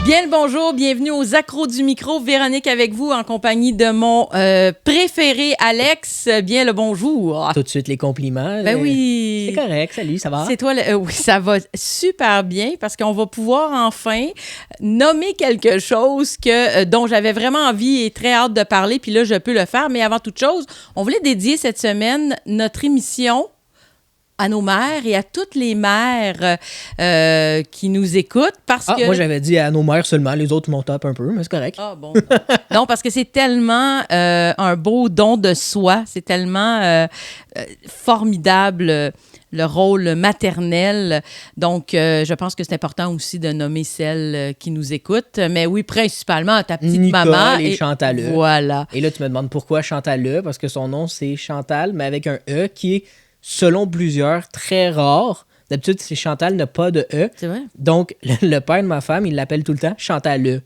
Bien le bonjour, bienvenue aux accros du micro. Véronique avec vous en compagnie de mon préféré Alex. Bien le bonjour. Tout de suite les compliments. Ben oui. C'est correct, salut, ça va? C'est toi, oui, ça va super bien parce qu'on va pouvoir enfin nommer quelque chose dont j'avais vraiment envie et très hâte de parler. Puis là, je peux le faire. Mais avant toute chose, on voulait dédier cette semaine notre émission à nos mères et à toutes les mères qui nous écoutent parce que... Moi, j'avais dit à nos mères seulement, les autres m'ont tapé un peu, mais c'est correct. Ah bon. Non, parce que c'est tellement un beau don de soi, c'est tellement formidable le rôle maternel. Donc, je pense que c'est important aussi de nommer celles qui nous écoutent. Mais oui, principalement ta petite Nicole maman. et Chantal. Voilà. Et là, tu me demandes pourquoi Chantal, parce que son nom, c'est Chantal, mais avec un E qui est, selon plusieurs, très rare. D'habitude, c'est Chantal n'a pas de E. C'est vrai? Donc, le père de ma femme, il l'appelle tout le temps Chantal.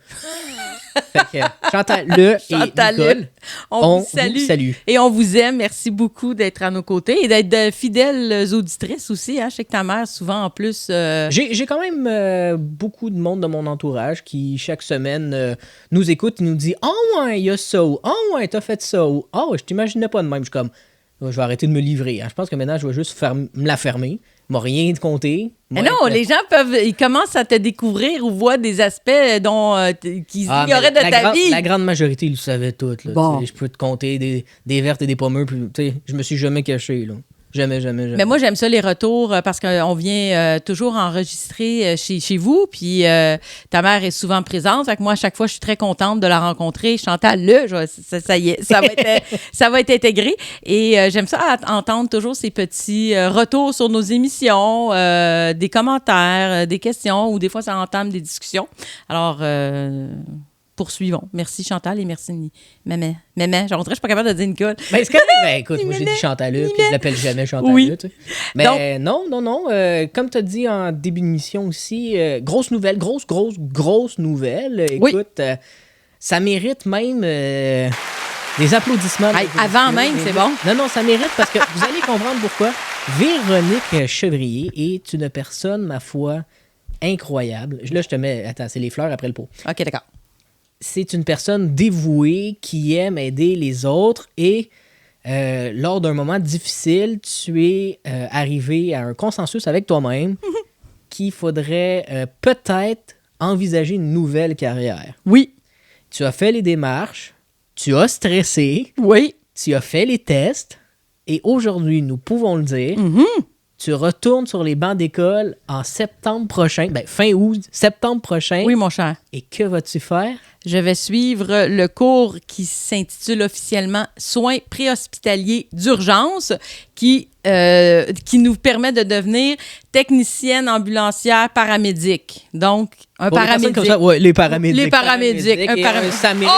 Fait que Chantal et Nicole, on vous salue. Et on vous aime. Merci beaucoup d'être à nos côtés et d'être de fidèles auditrices aussi. Hein? Je sais que ta mère, souvent, en plus... J'ai quand même beaucoup de monde de mon entourage qui, chaque semaine, nous écoute et nous dit « Oh ouais, il y a ça » ou « Oh ouais, t'as fait ça » ou « Oh, je t'imaginais pas de même. » Je suis comme « Je vais arrêter de me livrer. Hein. Je pense que maintenant, je vais juste me la fermer. Il m'a rien de compter. Mais non, les gens ils commencent à te découvrir ou voient des aspects qu'ils ignoraient de ta vie. La grande majorité, ils le savaient tout. Là, bon. Je peux te compter des vertes et des pommeux. Je me suis jamais caché. Là. Jamais. Mais moi, j'aime ça, les retours, parce qu'on vient toujours enregistrer chez vous. Puis ta mère est souvent présente. Fait que moi, à chaque fois, je suis très contente de la rencontrer. Chantal, ça y est, ça va être intégré. Et j'aime ça entendre toujours ces petits retours sur nos émissions, des commentaires, des questions, ou des fois, ça entame des discussions. Alors... poursuivons. Merci Chantal et merci Maman. Je suis pas capable de dire Nicole. Ben, c'est correct. Écoute, moi j'ai dit Chantal, puis je l'appelle jamais Chantal. Oui. Tu sais. Mais donc, non. Comme tu as dit en début d'émission aussi, grosse nouvelle, grosse nouvelle. Écoute, ça mérite même des applaudissements. Avant même, c'est bon. Non, ça mérite parce que vous allez comprendre pourquoi. Véronique Chevrier est une personne, ma foi, incroyable. Là, je te mets... Attends, c'est les fleurs après le pot. OK, d'accord. C'est une personne dévouée qui aime aider les autres et lors d'un moment difficile, tu es arrivé à un consensus avec toi-même qu'il faudrait peut-être envisager une nouvelle carrière. Oui. Tu as fait les démarches, tu as stressé, oui. Tu as fait les tests et aujourd'hui, nous pouvons le dire, tu retournes sur les bancs d'école en septembre prochain, fin août, septembre prochain. Oui, mon cher. Et que vas-tu faire? Je vais suivre le cours qui s'intitule officiellement « Soins préhospitaliers d'urgence » qui nous permet de devenir technicienne ambulancière paramédic. Donc, un paramédic. Comme ça, les paramédics. Les paramédics. Ça mérite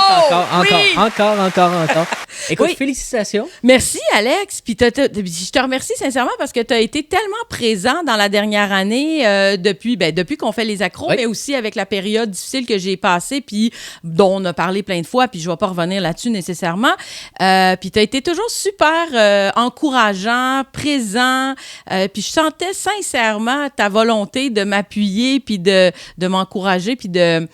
encore. Écoute, félicitations. Merci, Alex. Puis je te remercie sincèrement parce que tu as été tellement présent dans la dernière année depuis qu'on fait les accros, mais aussi avec la période difficile que j'ai passée, puis dont on a parlé plein de fois, puis je ne vais pas revenir là-dessus nécessairement. Puis tu as été toujours super encourageant, présent, puis je sentais sincèrement ta volonté de m'appuyer, puis de m'encourager, puis de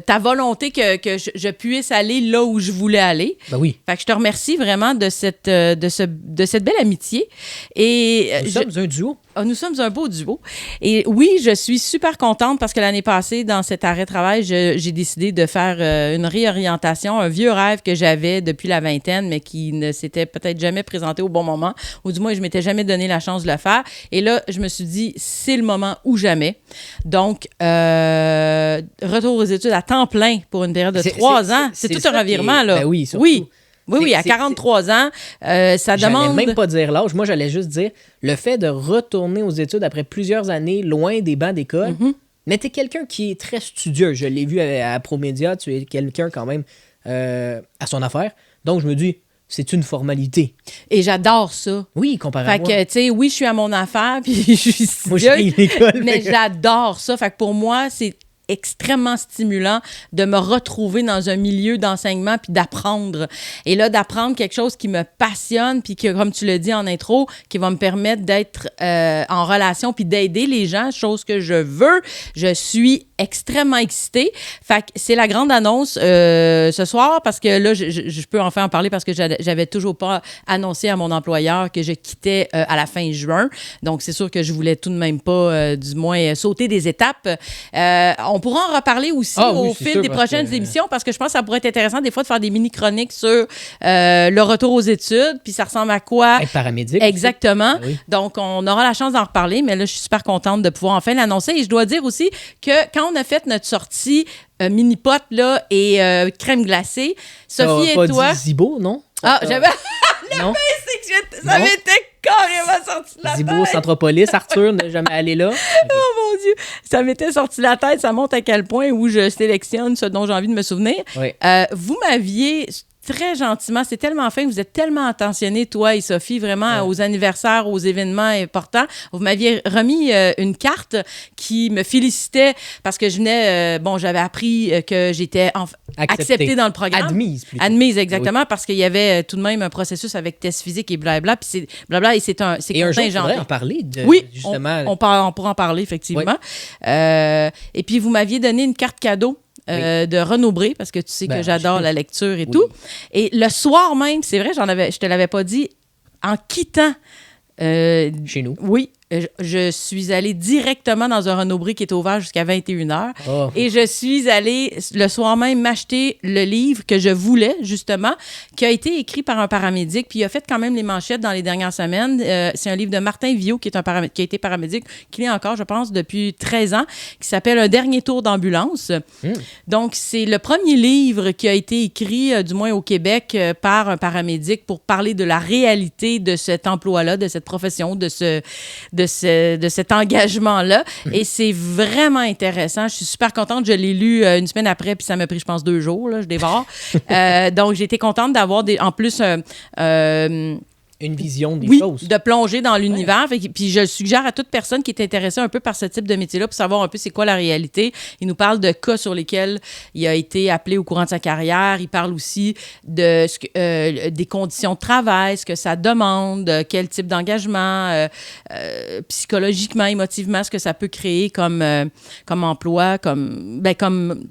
ta volonté que je puisse aller là où je voulais aller. Ben oui. Fait que je te remercie vraiment de cette belle amitié. Et nous sommes un duo. Nous sommes un beau duo. Et oui, je suis super contente parce que l'année passée, dans cet arrêt de travail, j'ai décidé de faire une réorientation, un vieux rêve que j'avais depuis la vingtaine, mais qui ne s'était peut-être jamais présenté au bon moment, ou du moins, je m'étais jamais donné la chance de le faire. Et là, je me suis dit, c'est le moment ou jamais. Donc, retour aux études à temps plein pour une période de 3 ans. C'est tout un revirement, là. Ben oui, surtout. Oui, à 43 ans, ça demande... J'allais même pas dire l'âge. Moi, j'allais juste dire le fait de retourner aux études après plusieurs années loin des bancs d'école. Mais t'es quelqu'un qui est très studieux. Je l'ai vu à Promédia. Tu es quelqu'un quand même à son affaire. Donc, je me dis, c'est une formalité. Et j'adore ça. Oui, comparé à moi. Fait que, tu sais, oui, je suis à mon affaire, puis je suis studieuse. Moi, je suis à l'école. Mais j'adore ça. Fait que pour moi, c'est extrêmement stimulant de me retrouver dans un milieu d'enseignement puis d'apprendre. Et là, d'apprendre quelque chose qui me passionne puis que, comme tu l'as dit en intro, qui va me permettre d'être en relation puis d'aider les gens, chose que je veux. Je suis extrêmement excitée. Fait que c'est la grande annonce ce soir parce que là, je peux enfin en parler parce que j'avais toujours pas annoncé à mon employeur que je quittais à la fin juin. Donc, c'est sûr que je voulais tout de même pas, du moins, sauter des étapes. On pourra en reparler aussi au fil des prochaines émissions parce que je pense que ça pourrait être intéressant des fois de faire des mini-chroniques sur le retour aux études, puis ça ressemble à quoi? Être paramédic. Exactement. Oui. Donc, on aura la chance d'en reparler, mais là, je suis super contente de pouvoir enfin l'annoncer. Et je dois dire aussi que quand on a fait notre sortie mini-pot là, et crème glacée, Sophie et toi... Dit Zibo, non? J'avais... Non? Ça m'était carrément sorti de la Zibo, tête. Centropolis, Arthur, n'est jamais allé là. Okay. Oh mon Dieu! Ça m'était sorti de la tête. Ça montre à quel point où je sélectionne ce dont j'ai envie de me souvenir. Oui. Vous m'aviez... très gentiment, c'est tellement fin, vous êtes tellement attentionnés, toi et Sophie, vraiment aux anniversaires, aux événements importants. Vous m'aviez remis une carte qui me félicitait parce que je venais, j'avais appris que j'étais acceptée dans le programme. Admise, plutôt. Admise, exactement, parce qu'il y avait tout de même un processus avec test physique et blabla, puis c'est blabla, et c'est contingent. Et un jour, il faudrait en parler, justement. On pourra en parler, effectivement. Oui. Et puis, vous m'aviez donné une carte cadeau. De Renaud-Bré, parce que tu sais que j'adore la lecture et tout. Et le soir même, c'est vrai, je te l'avais pas dit, en quittant... chez nous. Oui, je suis allée directement dans un Renaud-Bré qui était ouvert jusqu'à 21h. Oh. Et je suis allée le soir même m'acheter le livre que je voulais, justement, qui a été écrit par un paramédic, puis il a fait quand même les manchettes dans les dernières semaines. C'est un livre de Martin Viault, qui a été paramédic, qui l'est encore, je pense, depuis 13 ans, qui s'appelle « Un dernier tour d'ambulance ». Donc, c'est le premier livre qui a été écrit, du moins au Québec, par un paramédic pour parler de la réalité de cet emploi-là, de cette profession, de cet engagement-là. Et c'est vraiment intéressant. Je suis super contente. Je l'ai lu une semaine après, puis ça m'a pris, je pense, 2 jours. Là, je dévore. Donc, j'ai été contente d'avoir en plus... une vision des choses. De plonger dans l'univers. Puis je suggère à toute personne qui est intéressée un peu par ce type de métier-là pour savoir un peu c'est quoi la réalité. Il nous parle de cas sur lesquels il a été appelé au courant de sa carrière. Il parle aussi de des conditions de travail, ce que ça demande, quel type d'engagement, psychologiquement, émotivement, ce que ça peut créer comme emploi, comme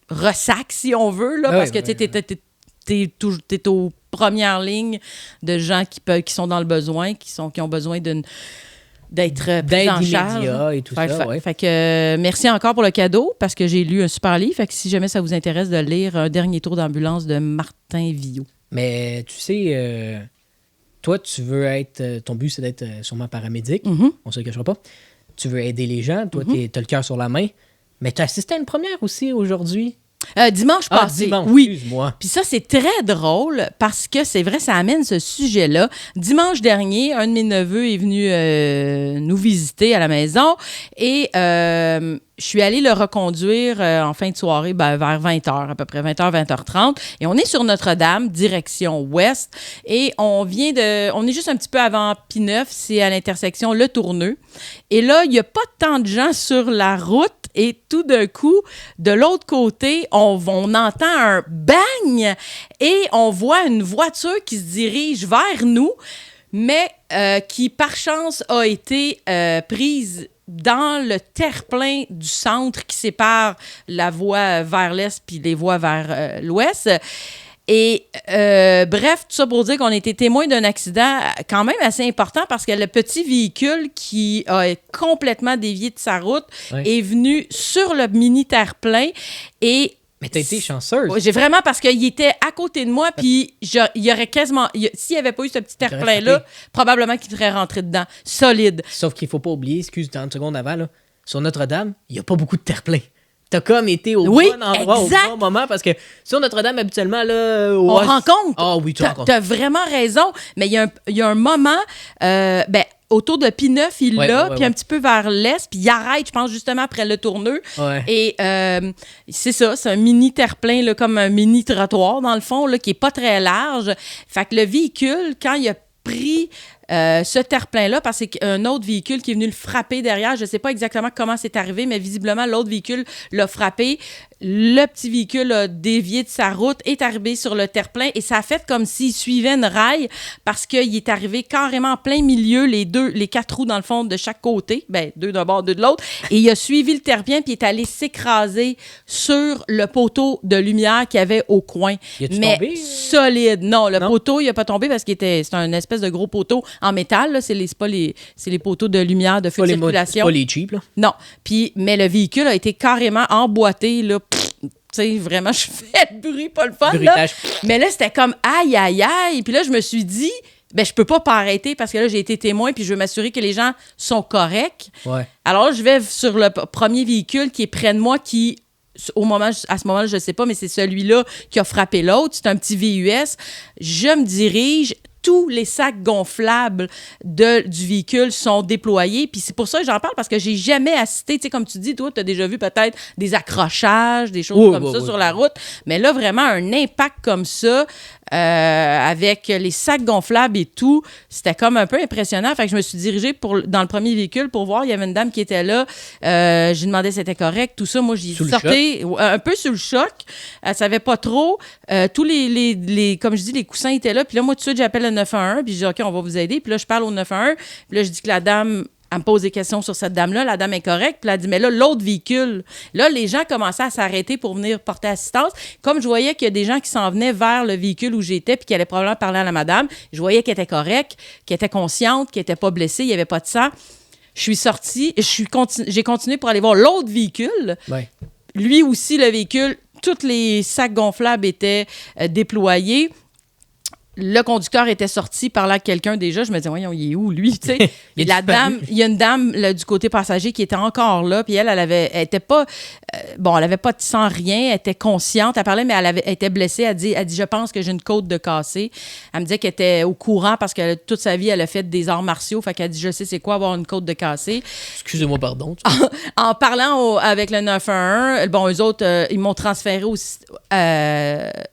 ressac, si on veut, là, parce que t'es aux premières lignes de gens qui sont dans le besoin, qui ont besoin d'être pris en charge. Et tout ça, ouais. Fait que merci encore pour le cadeau, parce que j'ai lu un super livre. Fait que si jamais ça vous intéresse de lire Un dernier tour d'ambulance de Martin Viault. Mais tu sais, toi, tu veux être... ton but, c'est d'être sûrement paramédic. On se le cachera pas. Tu veux aider les gens. Toi, t'as le cœur sur la main. Mais tu as assisté à une première aussi aujourd'hui. Dimanche passé. Dimanche, oui. Excuse-moi. Puis ça, c'est très drôle parce que c'est vrai, ça amène ce sujet-là. Dimanche dernier, un de mes neveux est venu nous visiter à la maison et je suis allée le reconduire en fin de soirée, vers 20h, à peu près 20h, 20h30. Et on est sur Notre-Dame, direction ouest. Et on est juste un petit peu avant P9, c'est à l'intersection Le Tourneux. Et là, il n'y a pas tant de gens sur la route. Et tout d'un coup, de l'autre côté, on entend un bang et on voit une voiture qui se dirige vers nous, mais qui, par chance, a été prise dans le terre-plein du centre qui sépare la voie vers l'est puis les voies vers l'ouest. Et bref, tout ça pour dire qu'on a été témoin d'un accident quand même assez important parce que le petit véhicule qui a complètement dévié de sa route est venu sur le mini terre-plein et... Mais t'as été chanceuse. J'ai vraiment, parce qu'il était à côté de moi, puis il y aurait quasiment... S'il n'y avait pas eu ce petit terre-plein-là, probablement qu'il serait rentré dedans, solide. Sauf qu'il ne faut pas oublier, 30 secondes avant, là, sur Notre-Dame, il n'y a pas beaucoup de terre-plein. T'as comme été au bon endroit, au bon moment, parce que sur Notre-Dame, habituellement, là... On rencontre. Ah oui, tu rencontres. T'as vraiment raison, mais il y a un moment... autour de P9, il l'a, puis un petit peu vers l'est, puis il arrête, je pense, justement après le tourneux. Ouais. Et c'est ça, c'est un mini terre-plein, là, comme un mini trottoir, dans le fond, là, qui est pas très large. Fait que le véhicule, quand il a pris ce terre-plein-là, parce que c'est un autre véhicule qui est venu le frapper derrière. Je ne sais pas exactement comment c'est arrivé, mais visiblement, l'autre véhicule l'a frappé. Le petit véhicule a dévié de sa route, est arrivé sur le terre-plein et ça a fait comme s'il suivait une rail parce qu'il est arrivé carrément en plein milieu, les 4 roues dans le fond de chaque côté, 2 d'un bord, 2 de l'autre, et il a suivi le terre-plein puis il est allé s'écraser sur le poteau de lumière qu'il y avait au coin. Mais tombé? Solide. Non, le poteau, il n'a pas tombé parce c'est un espèce de gros poteau en métal, là. C'est les poteaux de lumière de feu de circulation. C'est pas les cheap, là. Non. Mais le véhicule a été carrément emboîté, là. Tu sais, vraiment, je fais le bruit, pas le fun, là. Mais là, c'était comme aïe, aïe, aïe. Puis là, je me suis dit, je peux pas arrêter parce que là, j'ai été témoin puis je veux m'assurer que les gens sont corrects. Ouais. Alors, je vais sur le premier véhicule qui est près de moi qui... à ce moment-là, je ne sais pas, mais c'est celui-là qui a frappé l'autre. C'est un petit VUS. Je me dirige. Tous les sacs gonflables du véhicule sont déployés. Puis c'est pour ça que j'en parle, parce que j'ai jamais assisté, tu sais, comme tu dis, toi, tu as déjà vu peut-être des accrochages, des choses comme ça sur la route. Mais là, vraiment, un impact comme ça, avec les sacs gonflables et tout, c'était comme un peu impressionnant. Fait que je me suis dirigée dans le premier véhicule pour voir. Il y avait une dame qui était là. J'ai demandé si c'était correct. Tout ça, moi, j'y sortais un peu sur le choc. Elle savait pas trop. Tous les comme je dis, les coussins étaient là. Puis là, moi, tout de suite, j'appelle le 911, puis je dis, OK, on va vous aider. Puis là, je parle au 911, puis là, je dis que la dame, elle me pose des questions sur cette dame-là. La dame est correcte, puis elle dit, mais là, l'autre véhicule. Là, les gens commençaient à s'arrêter pour venir porter assistance. Comme je voyais qu'il y a des gens qui s'en venaient vers le véhicule où j'étais, puis qui allaient probablement parler à la madame, je voyais qu'elle était correcte, qu'elle était consciente, qu'elle n'était pas blessée, il n'y avait pas de sang. Je suis sortie, j'ai continué pour aller voir l'autre véhicule. Ouais. Lui aussi, le véhicule, tous les sacs gonflables étaient déployés. Le conducteur était sorti par là quelqu'un déjà. Je me disais, voyons, il est où, lui? Tu sais? Il y a une dame là, du côté passager qui était encore là. Puis elle était pas... elle avait pas de sang, rien. Elle était consciente. Elle parlait, mais elle était blessée. Elle dit, je pense que j'ai une côte de cassée. Elle me disait qu'elle était au courant parce que toute sa vie, elle a fait des arts martiaux. Fait qu'elle dit, je sais c'est quoi avoir une côte de cassée. Excusez-moi, pardon. En parlant avec le 911, eux autres, ils m'ont transféré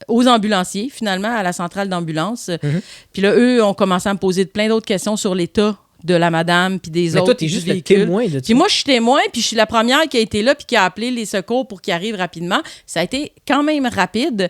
aux ambulanciers, finalement, à la centrale d'ambulance. Mm-hmm. Puis là, eux ont commencé à me poser plein d'autres questions sur l'état de la madame puis des autres. Mais toi, t'es juste le témoin de ça. Puis moi, je suis témoin, puis je suis la première qui a été là puis qui a appelé les secours pour qu'ils arrivent rapidement. Ça a été quand même rapide.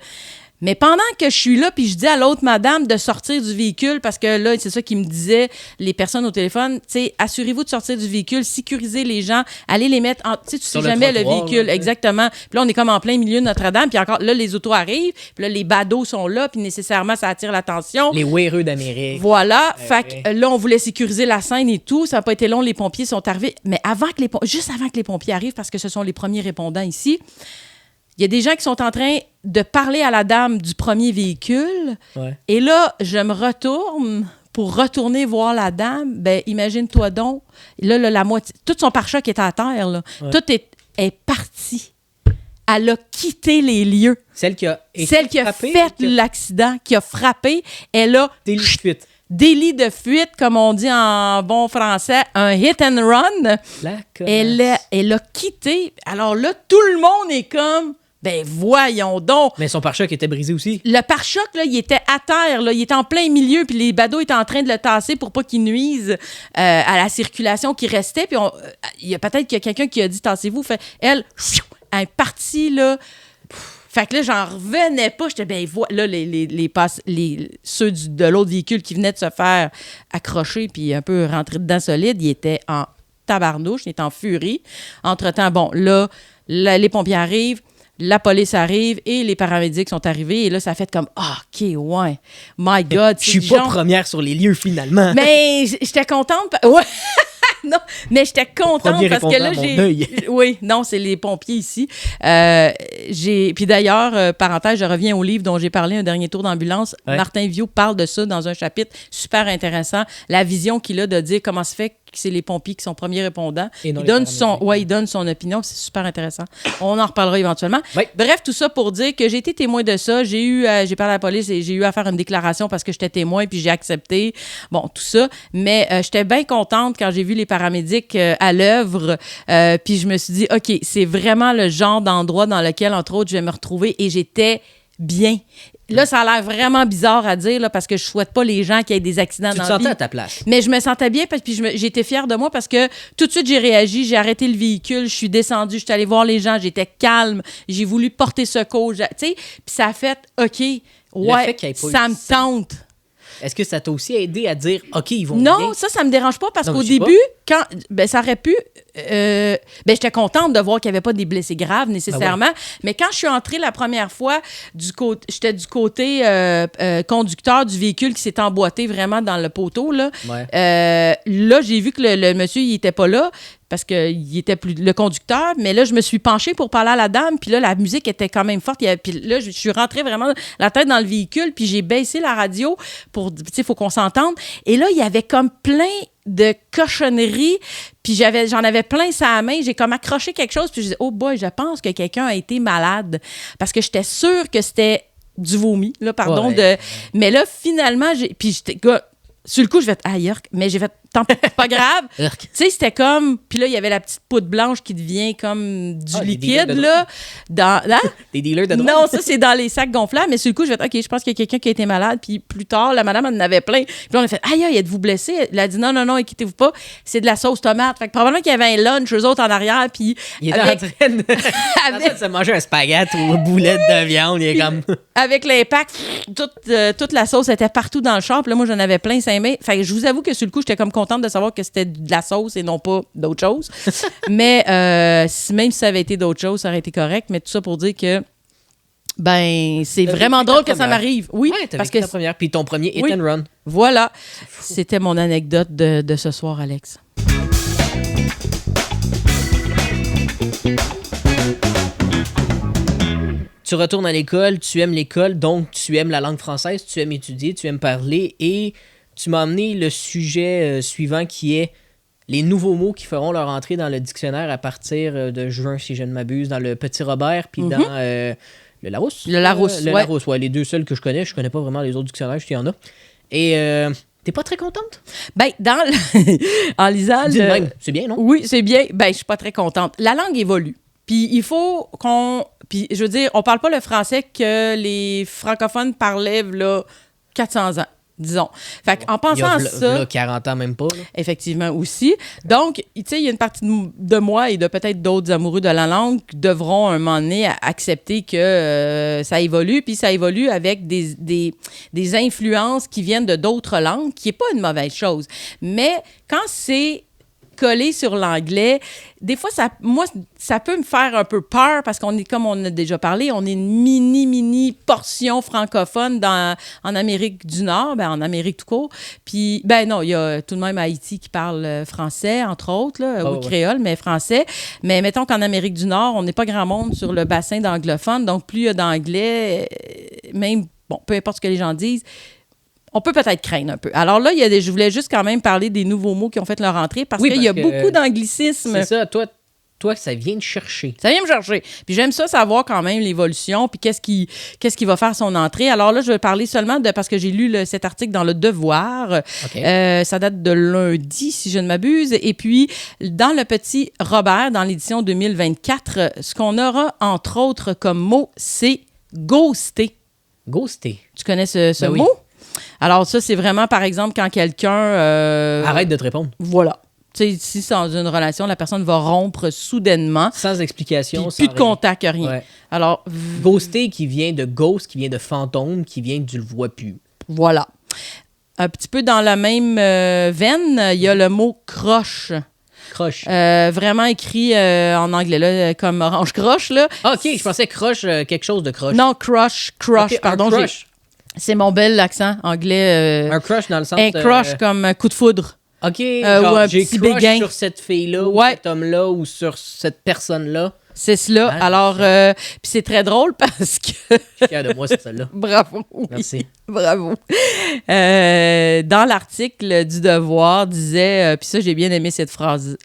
Mais pendant que je suis là, puis je dis à l'autre madame de sortir du véhicule, parce que là, c'est ça qu'ils me disaient, les personnes au téléphone, tu sais, assurez-vous de sortir du véhicule, sécurisez les gens, allez les mettre en... Tu sais, tu sais jamais le véhicule, là, exactement. Puis là, on est comme en plein milieu de Notre-Dame, puis encore, là, les autos arrivent, puis là, les badauds sont là, puis nécessairement, ça attire l'attention. Les wéreux d'Amérique. Voilà. Fait que là, on voulait sécuriser la scène et tout. Ça n'a pas été long, les pompiers sont arrivés. Mais juste avant que les pompiers arrivent, parce que ce sont les premiers répondants ici, il y a des gens qui sont en train de parler à la dame du premier véhicule. Ouais. Et là, je me retourne pour retourner voir la dame. Ben, imagine-toi donc. Là, la moitié... Tout son pare-choc est à terre. Là. Ouais. Tout est parti. Elle a quitté les lieux. Celle qui a fait l'accident, qui a frappé, elle a... Délit de fuite. Délit de fuite, comme on dit en bon français, un hit and run. Elle a quitté. Alors là, tout le monde est comme... Ben voyons donc. Mais son pare-choc était brisé aussi. Le pare-choc, là, il était à terre, là, il était en plein milieu, puis les badauds étaient en train de le tasser pour pas qu'il nuise à la circulation qui restait. Puis il y a peut-être qu'il y a quelqu'un qui a dit tassez-vous. Fait, elle est partie, là. Fait que là, j'en revenais pas. J'étais, ben, là, ceux de l'autre véhicule qui venaient de se faire accrocher puis un peu rentrer dedans solide, ils étaient en tabarnouche, ils étaient en furie. Entre-temps, bon, là, les pompiers arrivent. La police arrive et les paramédics sont arrivés. Et là, ça a fait comme « OK, ouais, my God. » Je suis pas première sur les lieux, finalement. Mais j'étais contente. Ouais. Non, mais j'étais contente parce que là, oui, non, c'est les pompiers ici. Puis d'ailleurs, parenthèse, je reviens au livre dont j'ai parlé, Un dernier tour d'ambulance. Ouais. Martin Viau parle de ça dans un chapitre super intéressant. La vision qu'il a de dire comment se fait que c'est les pompiers qui sont premiers répondants. Il donne son opinion. C'est super intéressant. On en reparlera éventuellement. Oui. Bref, tout ça pour dire que j'ai été témoin de ça. J'ai parlé à la police et j'ai eu à faire une déclaration parce que j'étais témoin puis j'ai accepté. Bon, tout ça. Mais j'étais bien contente quand j'ai vu les paramédics à l'œuvre. Puis je me suis dit, OK, c'est vraiment le genre d'endroit dans lequel, entre autres, je vais me retrouver et j'étais bien. Là, ça a l'air vraiment bizarre à dire, là, parce que je souhaite pas les gens qui aient des accidents Tu dans te la vie. sentais à ta place. Mais je me sentais bien, puis j'étais fière de moi parce que tout de suite, j'ai réagi, j'ai arrêté le véhicule, je suis descendue, je suis allée voir les gens, j'étais calme, j'ai voulu porter secours, tu sais, puis ça a fait, OK, ouais, fait qu'il y ait pas ça eu me de sang. tente. Est-ce que ça t'a aussi aidé à dire, OK, ils vont Non, bien? ça me dérange pas parce Non, qu'au je sais début, ça aurait pu. J'étais contente de voir qu'il n'y avait pas des blessés graves nécessairement. Mais quand je suis entrée la première fois, j'étais du côté conducteur du véhicule qui s'est emboîté vraiment dans le poteau. Là, là j'ai vu que le monsieur, il n'était pas là parce qu'il était plus le conducteur. Mais là, je me suis penchée pour parler à la dame. Puis là, la musique était quand même forte. Puis là, je suis rentrée vraiment la tête dans le véhicule. Puis j'ai baissé la radio pour, tu sais, il faut qu'on s'entende. Et là, il y avait comme plein de cochonneries, puis j'en avais plein sur la main, j'ai comme accroché quelque chose, puis je disais, oh boy, je pense que quelqu'un a été malade, parce que j'étais sûre que c'était du vomi, là, pardon, mais là, finalement, puis j'étais, sur le coup, je vais aïe, mais j'ai fait, tant pas grave, tu sais, c'était comme, puis là, il y avait la petite poudre blanche qui devient comme du liquide, là, Des dealers de drogue? Non, ça, c'est dans les sacs gonflables, mais sur le coup, je vais OK, je pense qu'il y a quelqu'un qui a été malade, puis plus tard, la madame en avait plein, puis là, on a fait, aïe, êtes-vous blessé? Elle a dit, non, inquiétez-vous pas, c'est de la sauce tomate. Fait que probablement qu'il y avait un lunch, eux autres, en arrière, puis... Il était en train de se manger un spaghette ou une boulette de viande, il est comme... Avec l'impact, toute la sauce était partout dans le char, puis là, moi, j'en avais plein 5 mains. Fait que je vous avoue que sur le coup, j'étais comme contente de savoir que c'était de la sauce et non pas d'autre chose. Mais même si ça avait été d'autre chose, ça aurait été correct. Mais tout ça pour dire que c'est vraiment drôle que ça m'arrive. Oui, parce que ta première, puis ton premier hit and run. Voilà. C'était mon anecdote de ce soir, Alex. Tu retournes à l'école, tu aimes l'école, donc tu aimes la langue française, tu aimes étudier, tu aimes parler, et tu m'as amené le sujet suivant qui est les nouveaux mots qui feront leur entrée dans le dictionnaire à partir de juin, si je ne m'abuse, dans le Petit Robert, puis dans le Larousse. Le Larousse, Larousse, ouais, les deux seuls que je connais pas vraiment les autres dictionnaires, il y en a. Et t'es pas très contente? En lisant... Même, c'est bien, non? Oui, c'est bien. Je suis pas très contente. La langue évolue. Puis il faut qu'on... Puis je veux dire, on parle pas le français que les francophones parlaient là 400 ans, disons. Fait qu'en pensant à ça... Il y a 40 ans, même pas. Là. Effectivement aussi. Donc, tu sais, il y a une partie de moi et de peut-être d'autres amoureux de la langue qui devront un moment donné accepter que ça évolue, puis ça évolue avec des influences qui viennent de d'autres langues, qui n'est pas une mauvaise chose. Mais quand c'est collé sur l'anglais, des fois, ça peut me faire un peu peur parce qu'on est, comme on a déjà parlé, on est une mini portion francophone en Amérique du Nord, en Amérique tout court. Puis, non, il y a tout de même Haïti qui parle français, entre autres, là, ou créole, mais français. Mais mettons qu'en Amérique du Nord, on n'est pas grand monde sur le bassin d'anglophones, donc plus il y a d'anglais, même, peu importe ce que les gens disent, on peut peut-être craindre un peu. Alors là, je voulais juste quand même parler des nouveaux mots qui ont fait leur entrée parce qu'il y a beaucoup d'anglicismes. C'est ça, toi, ça vient de chercher. Ça vient me chercher. Puis j'aime ça savoir quand même l'évolution, puis qu'est-ce qui va faire son entrée. Alors là, je vais parler seulement parce que j'ai lu cet article dans Le Devoir. Okay. Ça date de lundi, si je ne m'abuse. Et puis, dans le Petit Robert, dans l'édition 2024, ce qu'on aura, entre autres, comme mot, c'est ghoster. Ghoster. Tu connais ce mot? Oui. Alors ça, c'est vraiment, par exemple, quand quelqu'un... arrête de te répondre. Voilà. Tu sais, si c'est dans une relation, la personne va rompre soudainement. Sans explication, sans plus de contact, rien. Ouais. Alors... Ghoster qui vient de ghost, qui vient de fantôme, qui vient du le vois plus. Voilà. Un petit peu dans la même veine, il y a le mot croche. Croche. Vraiment écrit en anglais, là, comme orange croche, là. Ah, OK, je pensais croche, quelque chose de croche. Non, crush, okay, pardon. Crush. C'est mon bel accent anglais. Un crush dans le sens... Un crush comme un coup de foudre. OK, ou un j'ai petit crush béguin. sur cette fille-là, ou cet homme-là, ou sur cette personne-là. C'est cela. Alors, puis c'est très drôle parce que... Je suis fier de moi, c'est celle-là. Bravo. Oui. Merci. Bravo. Dans l'article du Devoir, disait, puis ça, j'ai bien aimé cette phrase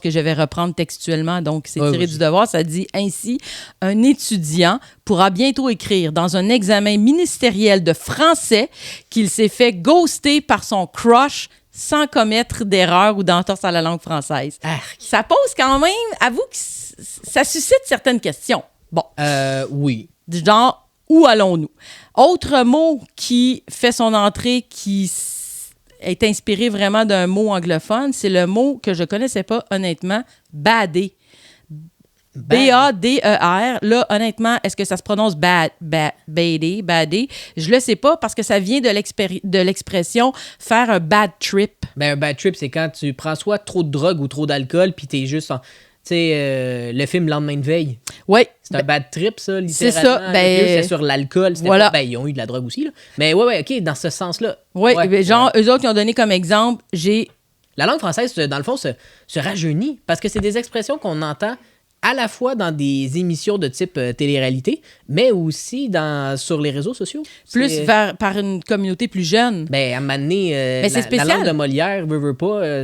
que je vais reprendre textuellement, donc c'est tiré du Devoir, ça dit ainsi, un étudiant pourra bientôt écrire dans un examen ministériel de français qu'il s'est fait ghoster par son crush sans commettre d'erreur ou d'entorse à la langue française. Ça pose quand même, avoue que ça suscite certaines questions. Bon. Oui. Du genre, Où allons-nous? Autre mot qui fait son entrée, est inspiré vraiment d'un mot anglophone, c'est le mot que je connaissais pas, honnêtement, bader. B-A-D-E-R. Là, honnêtement, est-ce que ça se prononce bader? Je le sais pas parce que ça vient de l'expression faire un bad trip. Ben, un bad trip, c'est quand tu prends soit trop de drogue ou trop d'alcool, puis t'es juste en... Tu sais, le film Lendemain de veille. Oui. C'est un bad trip, ça, littéralement. C'est ça. C'est sur l'alcool. Voilà. Ils ont eu de la drogue aussi, là. Mais ouais, OK, dans ce sens-là. Oui, ouais, genre, eux autres, ils ont donné comme exemple, La langue française, dans le fond, se rajeunit parce que c'est des expressions qu'on entend à la fois dans des émissions de type télé-réalité, mais aussi sur les réseaux sociaux. Plus par une communauté plus jeune. Ben, à un moment donné, la langue de Molière, veut pas,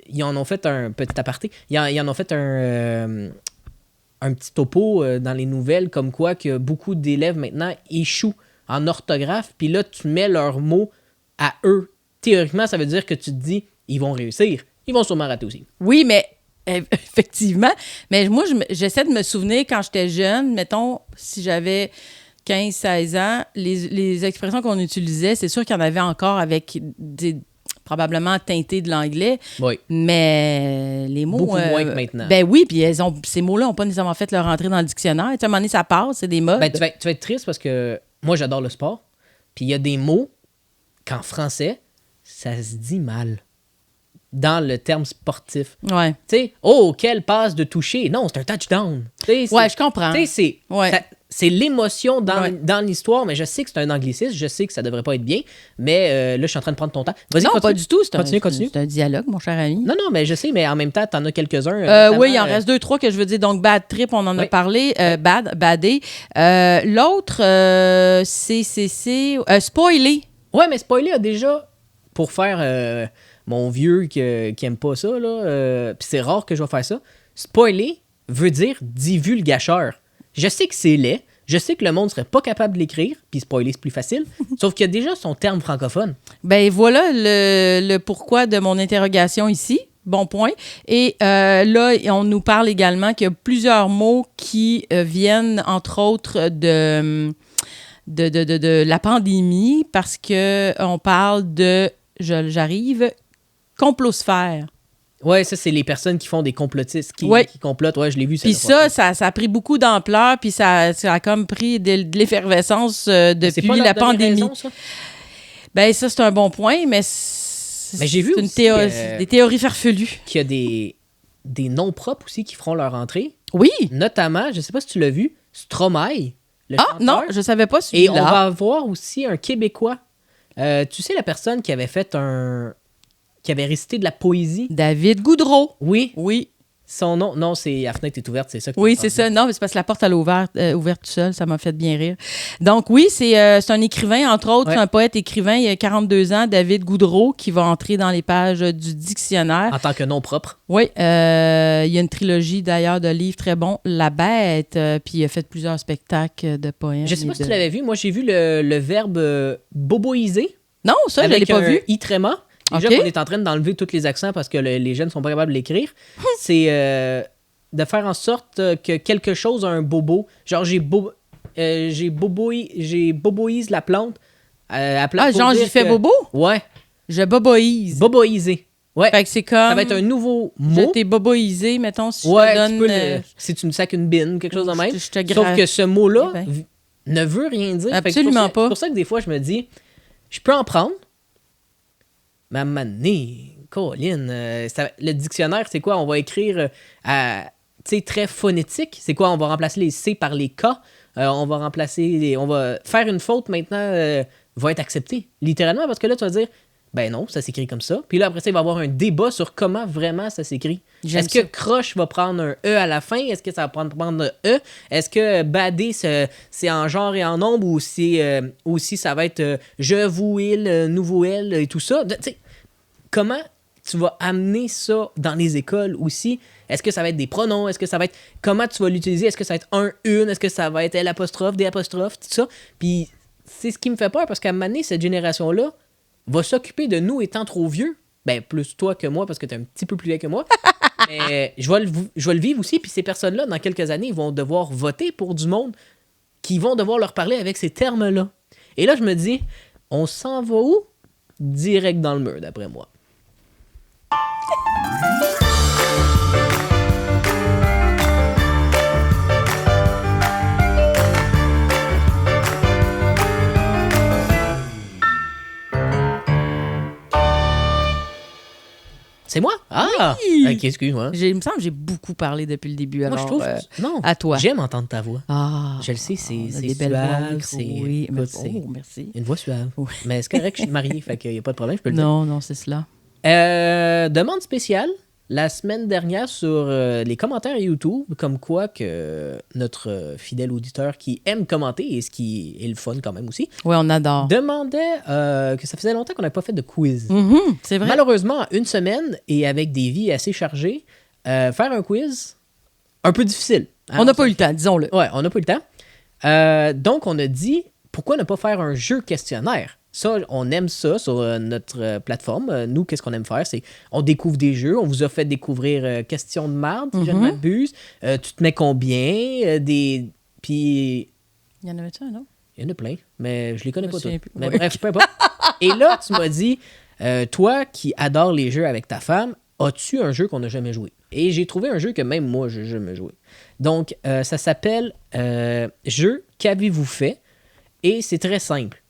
ils en ont fait un petit aparté. Ils en ont fait un petit topo dans les nouvelles, comme quoi que beaucoup d'élèves maintenant échouent en orthographe, puis là, tu mets leurs mots à eux. Théoriquement, ça veut dire que tu te dis, ils vont réussir. Ils vont sûrement rater aussi. Oui, mais effectivement. Mais moi, j'essaie de me souvenir quand j'étais jeune, mettons, si j'avais 15-16 ans, les expressions qu'on utilisait, c'est sûr qu'il y en avait encore avec probablement teinté de l'anglais. Oui. Mais les mots... Beaucoup moins que maintenant. Ben oui, puis ces mots-là n'ont pas nécessairement fait leur entrée dans le dictionnaire. Tu sais, à un moment donné, ça passe, c'est des modes. Ben, tu vas être triste parce que moi, j'adore le sport. Puis il y a des mots qu'en français, ça se dit mal. Dans le terme sportif. Ouais. Tu sais, quelle passe de toucher. Non, c'est un touchdown. Ouais, je comprends. Tu sais, c'est l'émotion dans l'histoire, mais je sais que c'est un anglicisme, je sais que ça devrait pas être bien, mais là, je suis en train de prendre ton temps. Vas-y, non, continue. pas du tout. Continue. C'est un dialogue, mon cher ami. Non, mais je sais, mais en même temps, t'en as quelques-uns. Oui, il en reste 2-3 que je veux dire. Donc, bad trip, on en a parlé. Badé. L'autre, c'est spoiler. Ouais, mais spoiler a déjà, pour faire mon vieux qui aime pas ça, là, puis c'est rare que je vais faire ça, spoiler veut dire divulgacheur. Je sais que c'est laid, je sais que le monde serait pas capable de l'écrire, puis spoiler, c'est plus facile, sauf qu'il y a déjà son terme francophone. Ben voilà le pourquoi de mon interrogation ici. Bon point. Et là, on nous parle également qu'il y a plusieurs mots qui viennent, entre autres, de la pandémie, parce qu'on parle de, j'arrive, complosphère. Ouais, ça, c'est les personnes qui font des complotistes, qui complotent. Ouais, je l'ai vu. Puis ça a pris beaucoup d'ampleur, puis ça a comme pris de l'effervescence depuis la pandémie. Raison, ça? Ben ça, c'est un bon point, mais j'ai vu aussi, des théories farfelues. Qu'il y a des noms propres aussi qui feront leur entrée. Oui. Notamment, je sais pas si tu l'as vu, Stromae, le chanteur. Non, je savais pas celui-là. Et on va avoir aussi un Québécois. Tu sais, la personne qui avait qui avait récité de la poésie. David Goudreau. Oui. Son nom, non, c'est La fenêtre est ouverte, c'est ça. Oui, c'est ça. Non, mais c'est parce que la porte, elle est ouverte tout seul. Ça m'a fait bien rire. Donc, oui, c'est un écrivain, entre autres, un poète-écrivain, il a 42 ans, David Goudreau, qui va entrer dans les pages du dictionnaire. En tant que nom propre. Oui. Il y a une trilogie, d'ailleurs, de livres très bons. La Bête, puis il a fait plusieurs spectacles de poèmes. Je sais pas si tu l'avais vu. Moi, j'ai vu le verbe boboiser. Non, ça, je ne l'ai pas vu. I tréma. Déjà qu'on est en train d'enlever tous les accents parce que les jeunes ne sont pas capables de l'écrire. C'est de faire en sorte que quelque chose a un bobo. Genre, j'ai boboise la plante. Genre, j'ai fait bobo? Ouais. Je boboise. Boboiser. Ouais. Fait que c'est comme... Ça va être un nouveau mot. Je t'ai boboisé, mettons, si je te donne... si tu me sacs une bine, quelque chose de même. Sauf que ce mot-là ne veut rien dire. Absolument pas. C'est pour ça que des fois, je me dis, je peux en prendre, mais à un moment donné, Colin, le dictionnaire, c'est quoi? On va écrire très phonétique. C'est quoi? On va remplacer les C par les K. On va faire une faute maintenant, va être acceptée. Littéralement, parce que là, tu vas dire, ben non, ça s'écrit comme ça. Puis là, après ça, il va y avoir un débat sur comment vraiment ça s'écrit. Est-ce que croche va prendre un E à la fin? Est-ce que ça va prendre un E? Est-ce que bader, c'est en genre et en nombre ou aussi ça va être je, vous, il, nous, vous, elle et tout ça? Comment tu vas amener ça dans les écoles aussi? Est-ce que ça va être des pronoms? Est-ce que ça va être... Comment tu vas l'utiliser? Est-ce que ça va être un, une? Est-ce que ça va être L', D', tout ça? Puis c'est ce qui me fait peur parce qu'à un moment donné, cette génération-là va s'occuper de nous étant trop vieux. Ben, plus toi que moi, parce que t'es un petit peu plus vieux que moi. Mais je vais le vivre aussi. Puis ces personnes-là, dans quelques années, ils vont devoir voter pour du monde qui vont devoir leur parler avec ces termes-là. Et là, je me dis, on s'en va où? Direct dans le mur, d'après moi. C'est moi? Ah! Oui! Ok, excuse-moi. Il me semble que j'ai beaucoup parlé depuis le début. Moi, Alors, je trouve... non, à toi. j'aime entendre ta voix. Ah! Je le sais, c'est on a des belles suave, voix, c'est... oui, écoute, c'est merci. une voix suave. Oui. Mais c'est correct, je suis marié, fait qu'il n'y a pas de problème, je peux le dire. Non, c'est cela. Demande spéciale, la semaine dernière sur les commentaires YouTube, comme quoi que notre fidèle auditeur qui aime commenter, et ce qui est le fun quand même aussi, Oui, on adore. demandait que ça faisait longtemps qu'on n'avait pas fait de quiz. C'est vrai. Malheureusement, en une semaine, et avec des vies assez chargées, faire un quiz, un peu difficile. Hein, On n'a pas eu le temps, disons-le. Ouais, on n'a pas eu le temps. Donc, on a dit, pourquoi ne pas faire un jeu questionnaire? Ça, on aime ça sur notre plateforme. Nous, qu'est-ce qu'on aime faire? C'est on découvre des jeux. On vous a fait découvrir Question de marde, si je ne m'abuse. Tu te mets combien? Puis... Il y en avait-tu un, non? Il y en a plein, mais je les connais Je me pas souviens tous. plus. Mais Oui. bref, peu importe. Et là, tu m'as dit, toi qui adores les jeux avec ta femme, as-tu un jeu qu'on n'a jamais joué? Et j'ai trouvé un jeu que même moi, je n'ai jamais joué. Donc, ça s'appelle Jeu Qu'avez-vous fait? Et c'est très simple.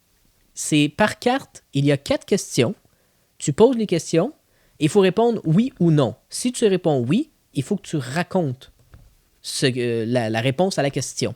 C'est par carte, il y a 4 questions. Tu poses les questions et il faut répondre oui ou non. Si tu réponds oui, il faut que tu racontes la réponse à la question.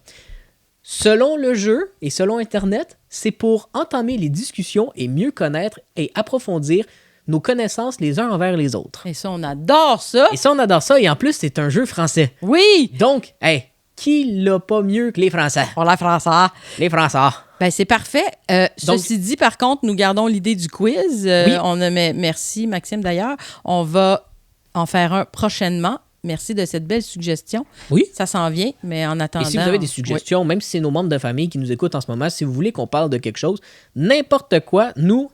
Selon le jeu et selon Internet, c'est pour entamer les discussions et mieux connaître et approfondir nos connaissances les uns envers les autres. Et ça, on adore ça. Et ça, on adore ça. Et en plus, c'est un jeu français. Oui! Donc, hey, qui l'a pas mieux que les Français? Pour la Français. Les Français. Ben, c'est parfait. Donc- Ceci dit, par contre, nous gardons l'idée du quiz. Oui. Merci, Maxime, d'ailleurs. On va en faire un prochainement. Merci de cette belle suggestion. Oui. Ça s'en vient, mais en attendant... Et si vous avez des suggestions, même si c'est nos membres de famille qui nous écoutent en ce moment, si vous voulez qu'on parle de quelque chose, n'importe quoi, nous,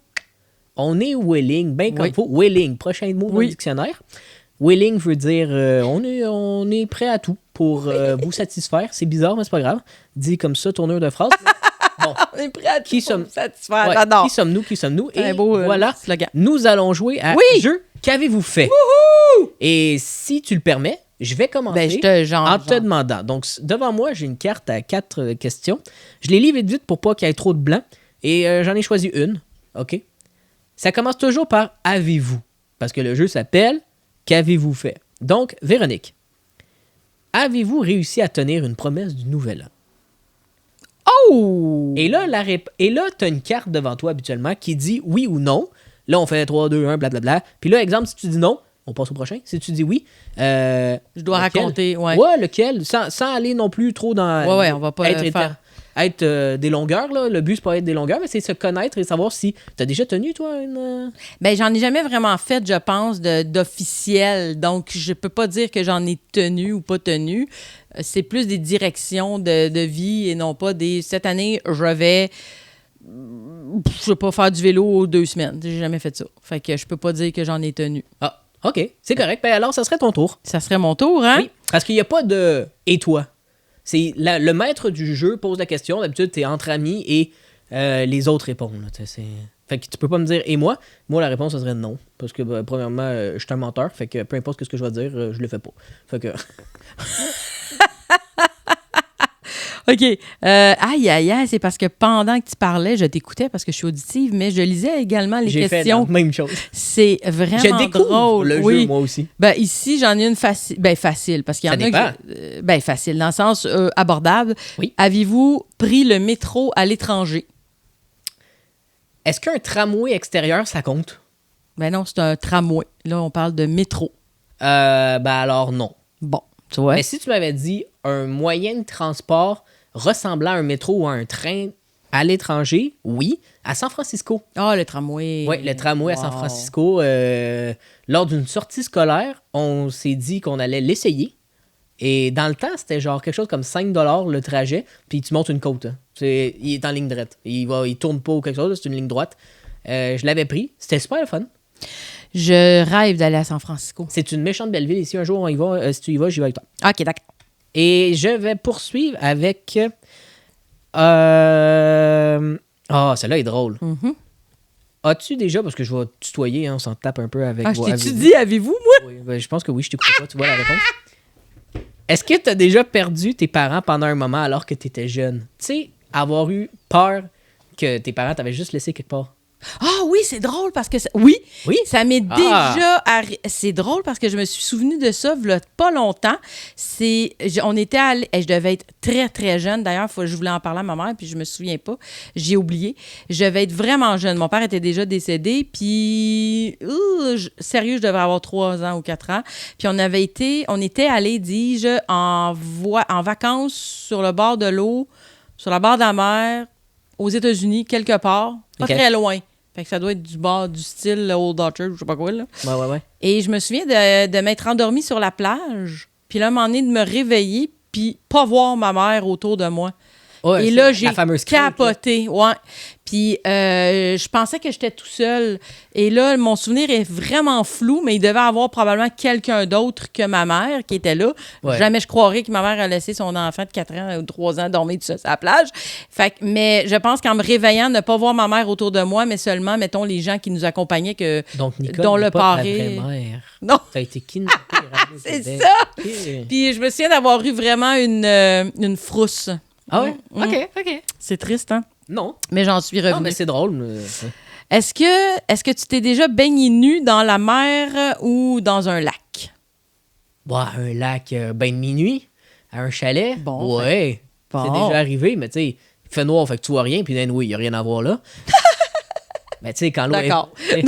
on est willing, bien comme il faut. Willing, prochain mot dans le dictionnaire. Willing veut dire on est prêt à tout pour vous satisfaire. C'est bizarre, mais c'est pas grave. Dit comme ça, tournure de phrase. Bon. On est prêt à tout Qui pour sommes- vous satisfaire. Ouais, J'adore. Qui sommes-nous? C'est Et un beau voilà, slogan. nous allons jouer à Oui! jeu Qu'avez-vous fait? Et si tu le permets, je vais commencer en te demandant. Donc, devant moi, j'ai une carte à 4 questions. Je les lis vite pour pas qu'il y ait trop de blanc. Et j'en ai choisi une. OK? Ça commence toujours par « Avez-vous » parce que le jeu s'appelle « Qu'avez-vous fait ?» Donc, Véronique, avez-vous réussi à tenir une promesse du nouvel an? Oh! Et là, tu as une carte devant toi habituellement qui dit oui ou non. Là, on fait 3, 2, 1, blablabla. Puis là, exemple, si tu dis non, on passe au prochain. Si tu dis oui, je dois lequel? raconter, ouais. Ouais, lequel? Sans aller non plus trop dans... Ouais, on va pas être des longueurs, là. Le but, c'est pas être des longueurs, mais c'est se connaître et savoir si... T'as déjà tenu, toi, une... Ben, j'en ai jamais vraiment fait, je pense, d'officiel. Donc, je peux pas dire que j'en ai tenu ou pas tenu. C'est plus des directions de vie et non pas des... Cette année, je vais pas faire du vélo aux 2 semaines. J'ai jamais fait ça. Fait que je peux pas dire que j'en ai tenu. Ah, OK. C'est correct. Ben alors, ça serait ton tour. Ça serait mon tour, hein? Oui, parce qu'il n'y a pas de « et toi ». C'est le maître du jeu pose la question. D'habitude, t'es entre amis et les autres répondent. Là, fait que tu peux pas me dire « et moi ». Moi, la réponse, ça serait non. Parce que, premièrement, je suis un menteur. Fait que peu importe ce que je vais dire, je le fais pas. Fait que... OK. Aïe, c'est parce que pendant que tu parlais, je t'écoutais parce que je suis auditive, mais je lisais également les J'ai questions. fait la même chose. C'est vraiment Je découvre drôle. le Oui. jeu, moi aussi. Ben, ici, j'en ai une facile. Ben, facile, parce qu'il y en Ça a dépend. ben, facile, dans le sens abordable. Oui. Avez-vous pris le métro à l'étranger? Est-ce qu'un tramway extérieur, ça compte? Ben non, c'est un tramway. Là, on parle de métro. Ben alors, non. Bon, tu vois. Mais si tu m'avais dit un moyen de transport ressemblant à un métro ou à un train à l'étranger, oui. À San Francisco. Ah, le tramway. Oui, le tramway à San Francisco. Lors d'une sortie scolaire, on s'est dit qu'on allait l'essayer. Et dans le temps, c'était genre quelque chose comme 5 $ le trajet, puis tu montes une côte. Hein. Il est en ligne droite. Il tourne pas ou quelque chose, c'est une ligne droite. Je l'avais pris. C'était super le fun. Je rêve d'aller à San Francisco. C'est une méchante belle ville. Et si un jour on y va, si tu y vas, j'y vais avec toi. OK, d'accord. Et je vais poursuivre avec Celle-là est drôle. Mhm. As-tu déjà, parce que je vais tutoyer, hein, on s'en tape un peu avec... Je t'ai-tu dit, avez-vous, moi? Oui, ben, je pense que oui, je t'écoute pas, tu vois la réponse. Est-ce que tu as déjà perdu tes parents pendant un moment alors que tu étais jeune? Tu sais, avoir eu peur que tes parents t'avaient juste laissé quelque part. Ah oui, c'est drôle parce que... Oui, ça m'est Ah. déjà... C'est drôle parce que je me suis souvenu de ça il y a pas longtemps. On était allés... Je devais être très, très jeune. D'ailleurs, je voulais en parler à ma mère, puis je me souviens pas. J'ai oublié. Je devais être vraiment jeune. Mon père était déjà décédé, puis... sérieux, je devais avoir 3 ans ou 4 ans. Puis on était allés, dis-je, en vacances sur le bord de l'eau, sur la barre de la mer, aux États-Unis, quelque part. Pas très loin. Fait que ça doit être du bord du style Old Orchard, je sais pas quoi, là. Ouais. Et je me souviens de m'être endormie sur la plage, puis là, à un moment donné, de me réveiller, puis pas voir ma mère autour de moi. Ouais, et là, j'ai capoté. Ouais. Puis je pensais que j'étais tout seul. Et là, mon souvenir est vraiment flou, mais il devait avoir probablement quelqu'un d'autre que ma mère qui était là. Ouais. Jamais je croirais que ma mère a laissé son enfant de 4 ans ou 3 ans dormir tout seul sur la plage. Mais je pense qu'en me réveillant, ne pas voir ma mère autour de moi, mais seulement, mettons, les gens qui nous accompagnaient, Donc, Nicole, dont n'est le pas paré. ta vraie mère. Non. T'as été kidnappée. C'est ça! Okay. Puis je me souviens d'avoir eu vraiment une frousse. Ah ouais? Mm. OK. C'est triste, hein? Non. Mais j'en suis revenue. Non, mais c'est drôle. Est-ce que tu t'es déjà baigné nu dans la mer ou dans un lac? Un lac, bain de minuit, à un chalet. Bon. Ouais. Bon. C'est déjà arrivé, mais tu sais, il fait noir, fait que tu vois rien, puis il n'y a rien à voir là. Mais tu sais, quand l'eau D'accord. Elle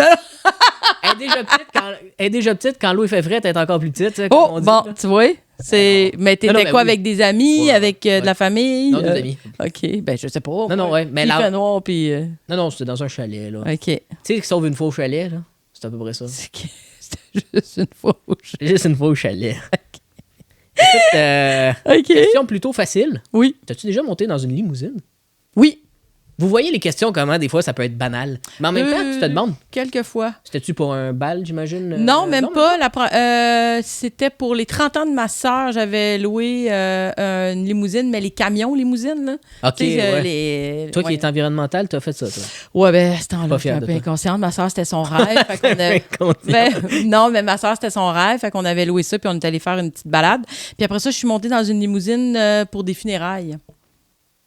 est déjà petite, quand l'eau fait frette, elle est encore plus petite. Tu vois? Mais t'étais quoi, oui. avec des amis, avec de la famille? Non, des amis. OK, ben je sais pas. Mais il fait noir, puis... Non, c'était dans un chalet, là. OK. Tu sais, sauf une fois au chalet, là. C'est à peu près ça. C'était juste une fois au chalet. Juste une fois au chalet. Écoute, question plutôt facile. Oui. T'as-tu déjà monté dans une limousine? Oui. Vous voyez les questions, comment des fois ça peut être banal. Mais en même temps, tu te demandes. Quelquefois. C'était-tu pour un bal, j'imagine? Non, même pas. C'était pour les 30 ans de ma sœur. J'avais loué une limousine, mais les camions limousines, là. OK, ouais. Toi qui es environnemental, t'as fait ça, toi? Ouais, ben, à ce temps-là, Pas j'étais fière un de peu toi. inconsciente. Ma sœur, c'était son rêve. Non, mais ma sœur, c'était son rêve. Fait qu'on avait loué ça, puis on est allé faire une petite balade. Puis après ça, je suis montée dans une limousine pour des funérailles.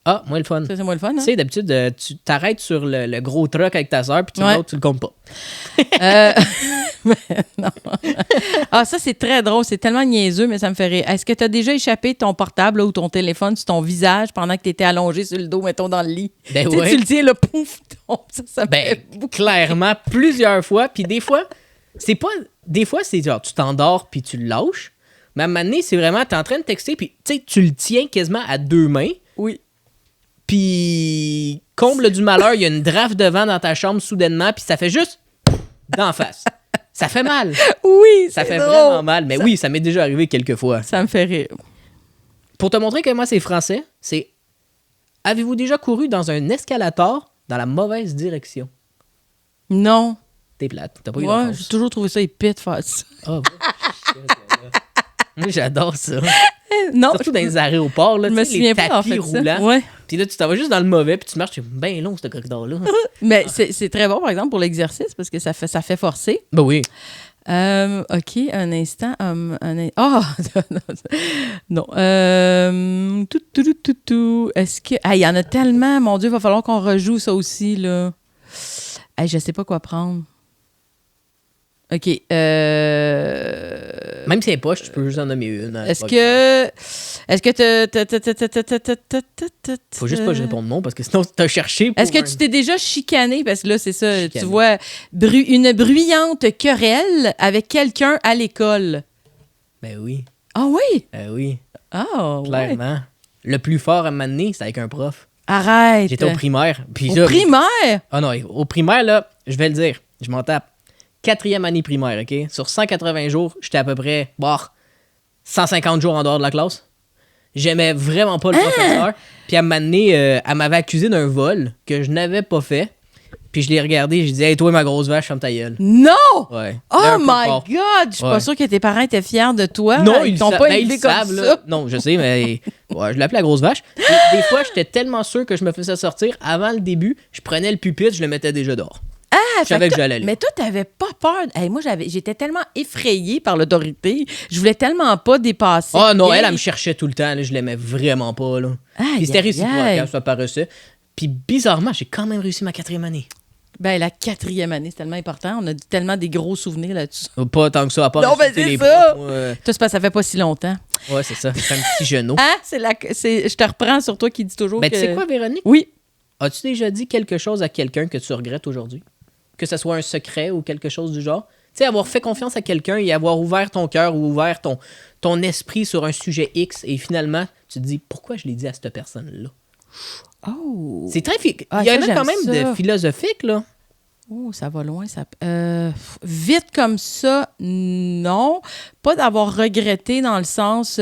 Ah, moi le fun. Ça, c'est moi le fun, hein? Tu sais, d'habitude, tu t'arrêtes sur le gros truck avec ta sœur, puis l'autre, tu le comptes pas. Non. Ah, ça, c'est très drôle. C'est tellement niaiseux, mais ça me fait rire. Est-ce que tu as déjà échappé ton portable là, ou ton téléphone sur ton visage pendant que tu étais allongé sur le dos, mettons, dans le lit? Ben Tu sais, ouais. tu le tiens, là, pouf, ça me fait beaucoup. Clairement, plusieurs fois. Puis des fois, c'est pas... Des fois, c'est genre, tu t'endors, puis tu le lâches. Mais à un moment donné, c'est vraiment, t'es en train de texter, puis tu sais, tu le tiens quasiment à 2 mains. Oui. Puis, comble du malheur, il y a une draft de vent dans ta chambre soudainement, puis ça fait juste d'en face. Ça fait mal. Oui, Ça fait drôle. vraiment mal. Mais oui, ça m'est déjà arrivé quelques fois. Ça me fait rire. Pour te montrer comment c'est français, c'est... Avez-vous déjà couru dans un escalator dans la mauvaise direction? Non. T'es plate. T'as pas eu Ouais, d'enfance. j'ai toujours trouvé ça épais de faire ça. Ah, moi, j'adore ça. Non. Surtout dans les aéroports, là, Je me tu sais, souviens les pas, en tapis fait, roulants. ça. Ouais. Puis là, tu t'en vas juste dans le mauvais, puis tu marches, c'est bien long, ce corridor-là. Mais c'est très bon, par exemple, pour l'exercice, parce que ça fait forcer. Ben oui. OK, un instant. Non. Est-ce que... Il y en a tellement, mon Dieu, il va falloir qu'on rejoue ça aussi, là. Je sais pas quoi prendre. OK. Même si elle est poche, tu peux juste en nommer une. Hein, Est-ce que Faut juste pas que je réponde non, parce que sinon, t'as cherché pour Est-ce que tu t'es déjà chicané? Parce que là, c'est ça, Chicané. tu vois, une bruyante querelle avec quelqu'un à l'école. Ben oui. Ah oui? Ben oui. Ah, ouais. Clairement. Le plus fort à m'amener, c'était avec un prof. Arrête. J'étais au primaire. Puis Au là, primaire? Ah non, au primaire, là, je vais le dire, je m'en tape. 4e année primaire, OK? Sur 180 jours, j'étais à peu près, 150 jours en dehors de la classe. J'aimais vraiment pas le professeur. Puis elle m'a amené, elle m'avait accusé d'un vol que je n'avais pas fait. Puis je l'ai regardé, j'ai dit, hey, toi, ma grosse vache, ferme ta gueule. Non! Ouais. Oh my God! Je suis pas sûre que tes parents étaient fiers de toi. Non, ils t'ont pas élevé comme savent, ça. là. Non, je sais, mais ouais, je l'appelais la grosse vache. Des fois, j'étais tellement sûr que je me faisais sortir. Avant le début, je prenais le pupitre, je le mettais déjà dehors. Ah, je savais que j'allais aller. Mais toi, t'avais pas peur. Hey, moi, j'étais tellement effrayée par l'autorité. Je voulais tellement pas dépasser. Oh non, elle me cherchait tout le temps. Là, je l'aimais vraiment pas. Là. Puis c'était réciproque, ça paraissait. Puis bizarrement, j'ai quand même réussi ma 4e année. Ben, la 4e année, c'est tellement important. On a tellement des gros souvenirs là-dessus. Pas tant que ça, à part non, ben c'est ça! Toi, c'est parce que ça fait pas si longtemps. Ouais, c'est ça. C'est un petit genou. Ah, je te reprends sur toi qui dis toujours ben, que... tu sais quoi, Véronique? Oui. As-tu déjà dit quelque chose à quelqu'un que tu regrettes aujourd'hui? Que ce soit un secret ou quelque chose du genre? Tu sais, avoir fait confiance à quelqu'un et avoir ouvert ton cœur ou ouvert ton esprit sur un sujet X et finalement, tu te dis, pourquoi je l'ai dit à cette personne-là? Oh! C'est très... Il y en a quand même de philosophiques, là. Oh, ça va loin. Vite comme ça, non. Pas d'avoir regretté dans le sens,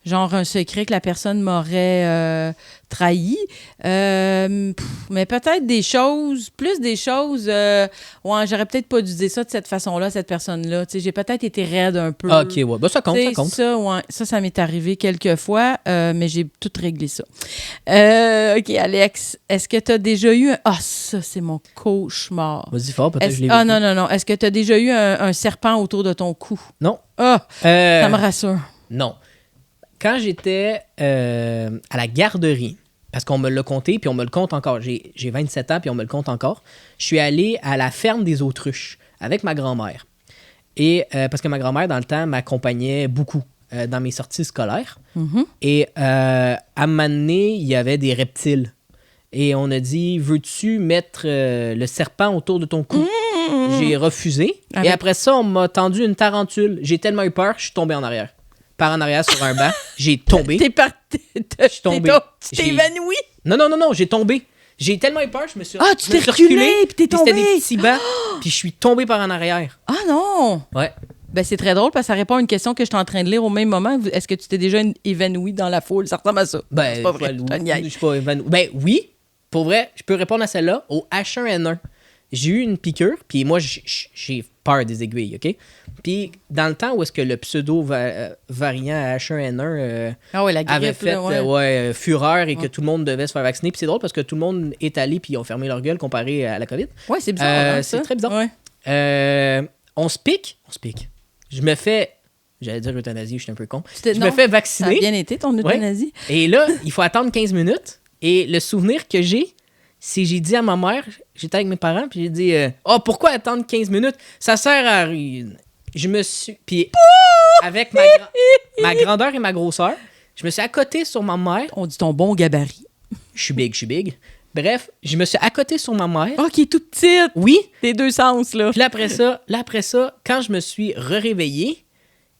genre un secret que la personne m'aurait trahi. Mais peut-être plus des choses... ouais, j'aurais peut-être pas dû dire ça de cette façon-là, cette personne-là. T'sais, j'ai peut-être été raide un peu. OK, ouais. Ben, ça compte. Ça, ouais. Ça m'est arrivé quelques fois, mais j'ai tout réglé ça. OK, Alex, est-ce que tu as déjà eu... ça, c'est mon cauchemar. Vas-y fort, peut-être que je l'ai vu. Non. Est-ce que tu as déjà eu un serpent autour de ton cou? Non. Ça me rassure. Non. Quand j'étais à la garderie, parce qu'on me l'a compté, puis on me le compte encore, j'ai 27 ans, puis on me le compte encore, je suis allé à la ferme des autruches avec ma grand-mère. Et parce que ma grand-mère, dans le temps, m'accompagnait beaucoup dans mes sorties scolaires. Mm-hmm. Et à un moment donné, il y avait des reptiles. Et on a dit, veux-tu mettre le serpent autour de ton cou? Mm-hmm. J'ai refusé. Et après ça, on m'a tendu une tarentule. J'ai tellement eu peur, je suis tombé en arrière. Par en arrière sur un banc. J'ai tombé. T'es parti. Je suis tombé. Tu t'es évanoui? Non, j'ai tombé. J'ai tellement eu peur, je me suis tu t'es reculé, puis t'es tombé. C'était des petits bancs, puis je suis tombé par en arrière. Ah non! Ouais. Ben, c'est très drôle parce que ça répond à une question que je suis en train de lire au même moment. Est-ce que tu t'es déjà évanoui dans la foule? Ça ressemble à ça. Ben, c'est pas vrai. Je suis pas évanoui. Ben oui, pour vrai, je peux répondre à celle-là. Au H1N1, j'ai eu une piqûre, puis moi, j'ai peur des aiguilles, OK? Puis dans le temps où est-ce que le pseudo-variant H1N1 avait fait fureur et que tout le monde devait se faire vacciner, puis c'est drôle parce que tout le monde est allé puis ils ont fermé leur gueule comparé à la COVID. Ouais, c'est bizarre. C'est très bizarre. Ouais. On se pique. Je me fais... J'allais dire euthanasie, je suis un peu con. Je me fais vacciner. Ça a bien été ton euthanasie. Ouais. Et là, il faut attendre 15 minutes. Et le souvenir que j'ai dit à ma mère, j'étais avec mes parents, puis j'ai dit pourquoi attendre 15 minutes? Ça sert à rien. Je me suis... Puis avec ma grandeur et ma grosseur, je me suis accoté sur ma mère. On dit ton bon gabarit. Je suis big. Bref, je me suis accoté sur ma mère. Oh, qui est toute petite. Oui. Tes deux sens, là. Puis là, après ça, quand je me suis réveillé,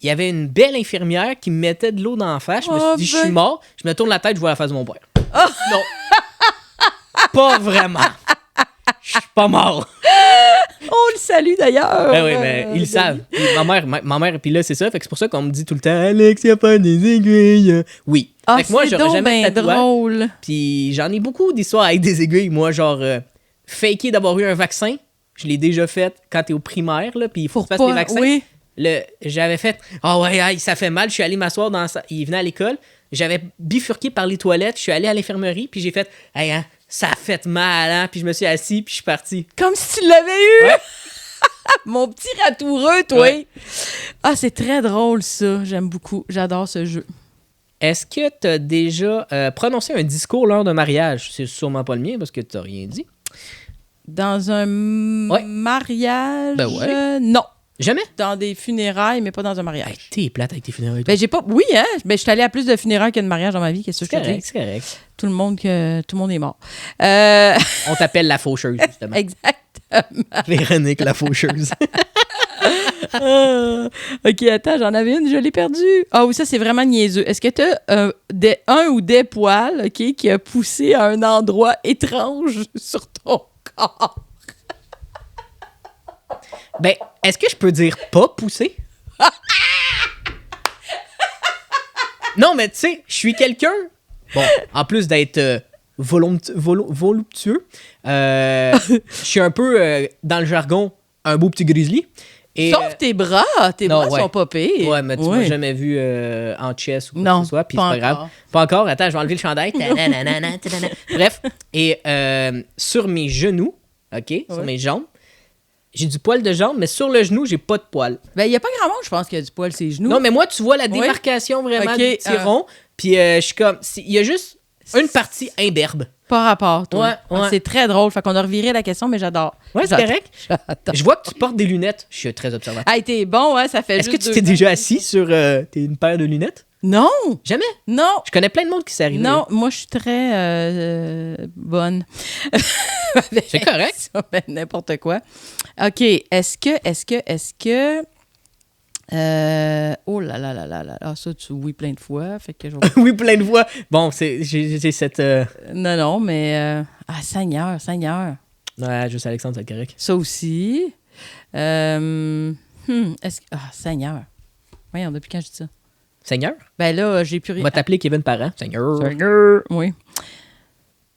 il y avait une belle infirmière qui me mettait de l'eau dans la face. Je me suis dit, je suis mort. Je me tourne la tête, je vois la face de mon père. Non. Pas vraiment. Je suis pas mort. On le salue d'ailleurs. Ben oui, mais ils le savent. Ma mère, puis là, c'est ça. Fait que c'est pour ça qu'on me dit tout le temps, Alex, il n'y a pas des aiguilles. Oui. Fait que moi, j'aurais jamais de tatouage. Drôle. Puis j'en ai beaucoup d'histoires avec des aiguilles. Moi, genre, faker d'avoir eu un vaccin, je l'ai déjà fait quand t'es au primaire, là, puis il faut que tu fasses les vaccins. Oui. J'avais fait, ça fait mal, je suis allé m'asseoir il venait à l'école, j'avais bifurqué par les toilettes, je suis allé à l'infirmerie, puis j'ai fait, ça a fait mal, hein, puis je me suis assis, puis je suis parti. Comme si tu l'avais eu! Ouais. Mon petit ratoureux, toi! Ouais. Ah, c'est très drôle, ça. J'aime beaucoup. J'adore ce jeu. Est-ce que tu as déjà prononcé un discours lors d'un mariage? C'est sûrement pas le mien, parce que tu n'as rien dit. Dans un mariage? Ben ouais. Non. Jamais? Dans des funérailles, mais pas dans un mariage. Ben, t'es plate avec tes funérailles. Ben, j'ai pas... Oui, hein? Ben, je suis allée à plus de funérailles que de mariages dans ma vie. Qu'est-ce que je te dis? C'est correct. Tout le monde est mort. On t'appelle la faucheuse, justement. Exactement. Véronique, la faucheuse. OK, attends, j'en avais une, je l'ai perdue. Ah oui, ça, c'est vraiment niaiseux. Est-ce que tu as un ou des poils, OK, qui a poussé à un endroit étrange sur ton corps? Ben, est-ce que je peux dire pas pousser? Non, mais tu sais, je suis quelqu'un... Bon, en plus d'être voluptueux. Je suis un peu, dans le jargon, un beau petit grizzly. Et, Sauf tes bras. Tes non, bras sont pas pires. Ouais, mais tu m'as jamais vu en chess ou quoi Non, que ce soit, puis c'est pas pas grave. encore. Pas encore, attends, je vais enlever le chandail. Tadadadana, tadadana. Bref, et sur mes genoux, OK, sur mes jambes, j'ai du poil de jambe, mais sur le genou, j'ai pas de poil. Ben, il y a pas grand monde, je pense, qui a du poil ses genoux. Non, mais moi, tu vois la démarcation vraiment Ok, du petit rond, puis je suis comme... Il y a juste une partie imberbe. Pas rapport, toi. Ouais, ouais. C'est très drôle. Fait qu'on a reviré la question, mais j'adore. Ouais, c'est J'adore. correct. J'adore. Je vois que tu portes des lunettes. Je suis très observateur. Hey, t'es bon, hein? Ça fait Est-ce que juste tu t'es déjà assis sur une paire de lunettes? Non! Jamais. Non! Je connais plein de monde qui s'est arrivé. Non, moi, je suis très bonne. C'est correct. Ça, ben, n'importe quoi. OK. Est-ce que... oh là là là là là. Ah, ça, oui, plein de fois. Fait que je... Oui, plein de fois. Bon, j'ai cette... Non, mais... Ah, Seigneur. Ouais, juste Alexandre, c'est correct. Ça aussi. Est-ce que... Ah, Seigneur. Voyons, depuis quand je dis ça? Seigneur? Ben là, j'ai plus On rien. va t'appeler Kevin Parent. Seigneur. Oui.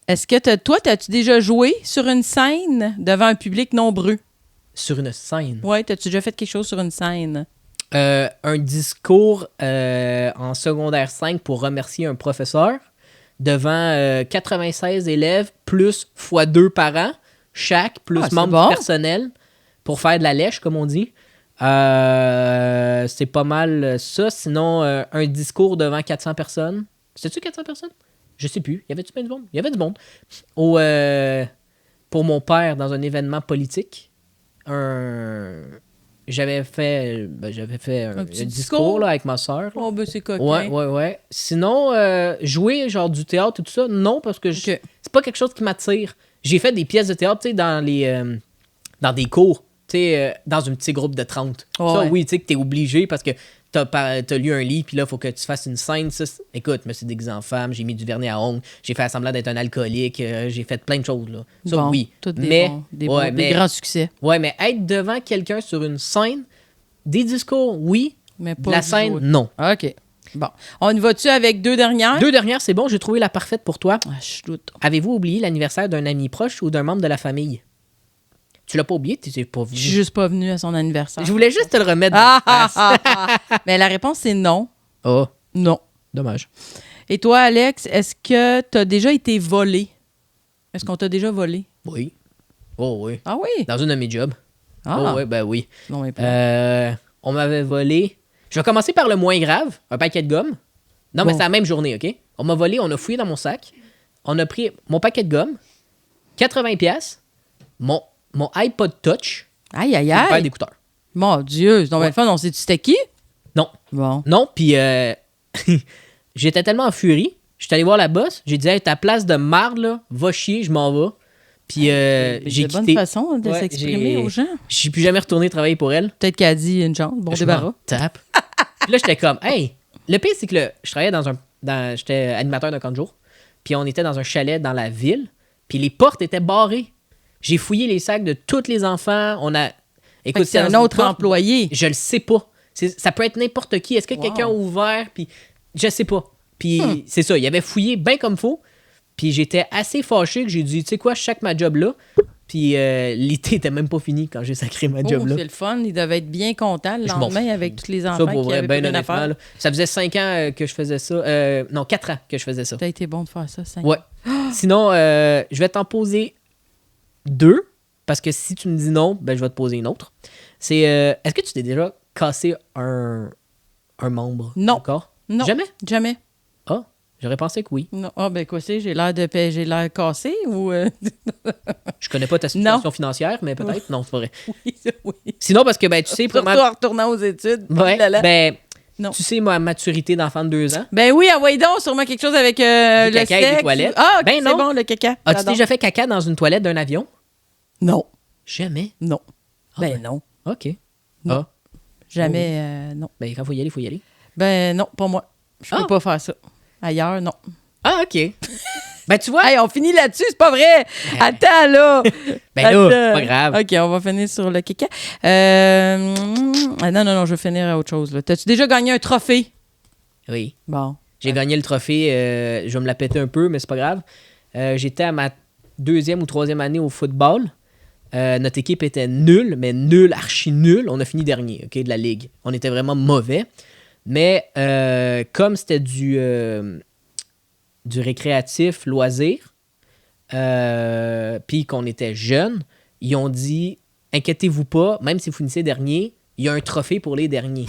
Est-ce que toi, t'as-tu déjà joué sur une scène devant un public nombreux? Sur une scène. Oui, t'as-tu déjà fait quelque chose sur une scène? Un discours en secondaire 5 pour remercier un professeur devant 96 élèves plus x2 parents, chaque, plus Ah, c'est membre bon. du personnel pour faire de la lèche, comme on dit. C'est pas mal ça. Sinon, un discours devant 400 personnes. C'était-tu 400 personnes? Je sais plus. Y avait-tu plein de monde? Il y avait du monde. Pour mon père, dans un événement politique, j'avais fait un petit discours discours? là, avec ma soeur. Oh, ben c'est coquin. Ouais. Sinon, jouer genre du théâtre et tout ça, non, parce que OK. c'est pas quelque chose qui m'attire. J'ai fait des pièces de théâtre, tu sais, dans des cours, tu sais, dans un petit groupe de 30. Oh, ça, ouais. oui, tu sais, que t'es obligé parce que t'as lu un livre, puis là, il faut que tu fasses une scène. Ça, écoute, je me suis déguisé en femme, j'ai mis du vernis à ongles, j'ai fait semblant d'être un alcoolique, j'ai fait plein de choses, là. Ça, Bon, oui. tous mais, des mais grands succès. Ouais, mais être devant quelqu'un sur une scène, des discours, oui. Mais De pas la du scène, jouer. non. OK. Bon. On y va-tu avec deux dernières? 2 dernières, c'est bon, j'ai trouvé la parfaite pour toi. Ah, je doute. Avez-vous oublié l'anniversaire d'un ami proche ou d'un membre de la famille? Tu l'as pas oublié, tu n'es pas Je suis venu. juste pas venue à son anniversaire. Je voulais juste te le remettre dans Ah, la face. Mais la réponse, c'est non. Oh, Non. dommage. Et toi, Alex, est-ce que tu as déjà été volé? Est-ce qu'on t'a déjà volé? Oui. Oh oui. Ah oui? Dans une de mes jobs. Ah, Oh oui, ben oui. non, mais pas. On m'avait volé... Je vais commencer par le moins grave, un paquet de gomme. Non, mais Bon. c'est la même journée, OK? On m'a volé, on a fouillé dans mon sac. On a pris mon paquet de gomme, 80$, mon iPod Touch, Aïe, aïe, et une paire aïe. d'écouteurs. Mon Dieu, c'est donc bien le fun. On sait-tu c'était qui? Non. Bon. Non, puis j'étais tellement en furie. Je suis allé voir la boss. J'ai dit, hey, ta place de marde, là, va chier, je m'en vais. Puis j'ai C'est une bonne quitté. façon de Ouais, s'exprimer j'ai- aux gens. Je suis plus jamais retourné travailler pour elle. Peut-être qu'elle a dit une chance. Bon Je débarras. m'en tape. Puis là, j'étais comme, hey, le pire, c'est que je travaillais j'étais animateur d'un camp de jour. Puis on était dans un chalet dans la ville. Puis les portes étaient barrées. J'ai fouillé les sacs de tous les enfants. Fait Écoute, que c'est un dans une autre porte- employé. Je le sais pas. Ça peut être n'importe qui. Est-ce que Wow. quelqu'un a ouvert? Puis je sais pas. Puis c'est ça. Il avait fouillé bien comme faut. Puis j'étais assez fâché que j'ai dit, tu sais quoi, je sac ma job là. Puis l'été était même pas fini quand j'ai sacré ma job Oh, là. c'est le fun. Il devait être bien content le Je m'en lendemain avec tous les Ça, enfants pour qui vrai, avaient ben plus rien à honnêtement, faire. là, ça faisait 5 ans que je faisais ça. Non, 4 ans que je faisais ça. T'as été bon de faire ça, ça. Ouais. Sinon, je vais t'en poser 2. Parce que si tu me dis non, ben je vais te poser une autre. C'est, est-ce que tu t'es déjà cassé un membre? Non. Encore? Non. Jamais? Jamais. Ah, j'aurais pensé que oui. Non. Ah, ben quoi, c'est? J'ai l'air cassé ou. Je connais pas ta situation financière, mais peut-être. Non, c'est pas vrai. Oui, oui. Sinon, parce que ben tu sais, Surtout probablement... en retournant aux études. Ouais, Là, là. ben, Non. tu sais, ma maturité d'enfant de 2 ans. Ben oui, envoyez donc sûrement quelque chose avec le caca et des sexe. toilettes. Ah, ok, Ben c'est non. bon, le caca. As-tu J'adore. déjà fait caca dans une toilette d'un avion? Non. Jamais. Non. Ah, Ben non. OK. Non. Ah, Jamais, non. ben quand faut y aller, faut y aller. Ben non, pas moi. Je peux Ah. pas faire ça. Ailleurs, non. Ah, OK. Ben, tu vois... Hey, on finit là-dessus, c'est pas vrai! Attends, là! Ben là, c'est pas grave. OK, on va finir sur le caca. Non, je vais finir à autre chose. Là. T'as-tu déjà gagné un trophée? Oui. Bon. J'ai gagné le trophée. Je vais me la péter un peu, mais c'est pas grave. J'étais à ma 2e ou 3e année au football. Notre équipe était nulle, mais nulle, archi nulle. On a fini dernier, OK, de la ligue. On était vraiment mauvais. Mais comme c'était du récréatif loisir, puis qu'on était jeunes, ils ont dit « Inquiétez-vous pas, même si vous finissez dernier, il y a un trophée pour les derniers. »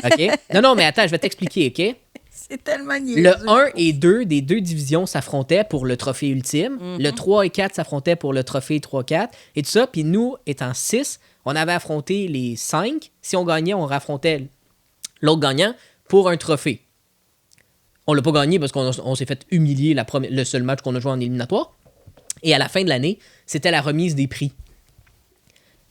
OK? Non, mais attends, je vais t'expliquer, OK? C'est tellement niaiseux. Le 1 et 2 des 2 divisions s'affrontaient pour le trophée ultime. Le 3 et 4 s'affrontaient pour le trophée 3-4. Et tout ça, puis nous, étant 6, on avait affronté les 5. Si on gagnait, on raffrontait l'autre gagnant pour un trophée. On l'a pas gagné parce qu'on s'est fait humilier le seul match qu'on a joué en éliminatoire. Et à la fin de l'année, c'était la remise des prix.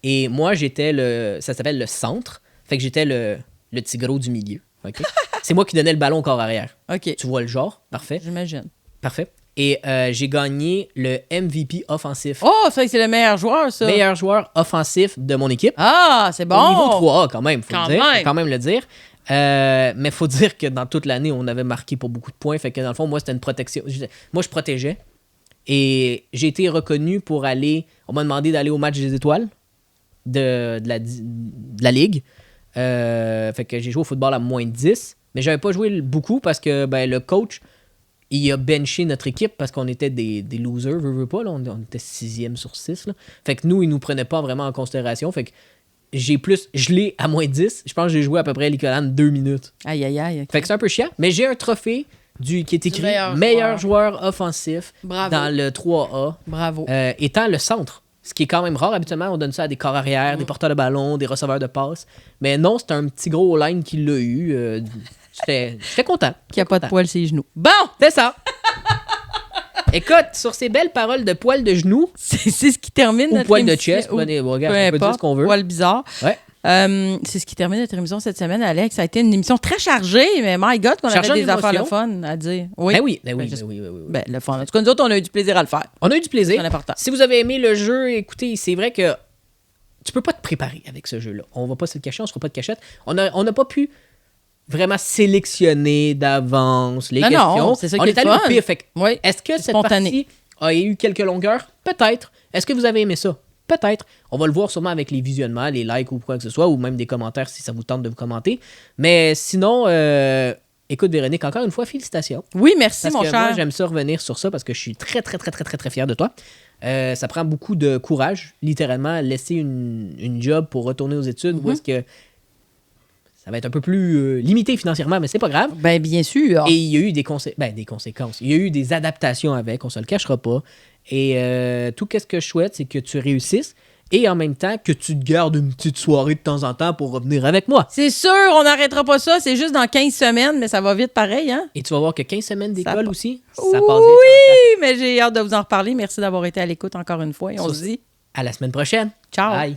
Et moi, ça s'appelle le centre. Fait que j'étais le petit gros du milieu. Okay? C'est moi qui donnais le ballon au corps arrière. OK. Tu vois le genre? Parfait. J'imagine. Parfait. Et j'ai gagné le MVP offensif. Oh, ça, c'est le meilleur joueur, ça. Meilleur joueur offensif de mon équipe. Ah, c'est bon. Au niveau 3A, quand même, faut quand même le dire. Mais il faut dire que dans toute l'année, on avait marqué pour beaucoup de points. Fait que dans le fond, moi, c'était une protection. Moi, je protégeais. Et j'ai été reconnu pour aller... On m'a demandé d'aller au match des étoiles de la Ligue. Fait que j'ai joué au football à moins de 10. Mais j'avais pas joué beaucoup parce que le coach, il a benché notre équipe parce qu'on était des losers, veux pas. Là, on était 6e sur 6. Là. Fait que nous, il nous prenait pas vraiment en considération. Fait que j'ai plus gelé à moins 10. Je pense que j'ai joué à peu près l'équivalent de 2 minutes. Aïe. Okay. Fait que c'est un peu chiant. Mais j'ai un trophée qui est écrit meilleur joueur offensif dans le 3A. Bravo. Étant le centre. Ce qui est quand même rare. Habituellement, on donne ça à des corps arrière, des porteurs de ballon, des receveurs de passes. Mais non, c'est un petit gros line qui l'a eu. J'étais content. Qui a pas de poils sur les genoux. Bon! C'est ça. Écoute, sur ces belles paroles de poils de genoux... C'est ce qui termine notre poils émission. de chest. Regarde, on peut dire ce qu'on veut. Poils bizarres. Ouais. C'est ce qui termine notre émission cette semaine, Alex. Ça a été une émission très chargée, mais my God, qu'on avait des affaires le fun à dire. Oui. Oui. Le fun. En tout cas, nous autres, on a eu du plaisir à le faire. On a eu du plaisir. C'est important. Si vous avez aimé le jeu, écoutez, c'est vrai que tu peux pas te préparer avec ce jeu-là. On va pas se le cacher, on se fera pas de cachette. On n'a pas pu vraiment sélectionner d'avance les questions. Non, c'est ça qui est allé fun. au pire. Oui, est-ce que cette spontané. partie a eu quelques longueurs? Peut-être. Est-ce que vous avez aimé ça? Peut-être. On va le voir sûrement avec les visionnements, les likes ou quoi que ce soit, ou même des commentaires si ça vous tente de vous commenter. Mais sinon, écoute, Véronique, encore une fois, félicitations. Oui, merci, parce mon que cher. Moi, j'aime ça revenir sur ça parce que je suis très, très, très, très, très, très fier de toi. Ça prend beaucoup de courage, littéralement, laisser une job pour retourner aux études où est-ce que ça va être un peu plus limité financièrement, mais c'est pas grave. Ben, bien sûr. Et il y a eu des conséquences. Il y a eu des adaptations avec, on se le cachera pas. Et tout ce que je souhaite, c'est que tu réussisses et en même temps que tu te gardes une petite soirée de temps en temps pour revenir avec moi. C'est sûr, on n'arrêtera pas ça. C'est juste dans 15 semaines, mais ça va vite pareil, hein? Et tu vas voir que 15 semaines d'école aussi, ça oui, passe vite. Oui, mais j'ai hâte de vous en reparler. Merci d'avoir été à l'écoute encore une fois. Et on se dit à la semaine prochaine. ciao. Bye.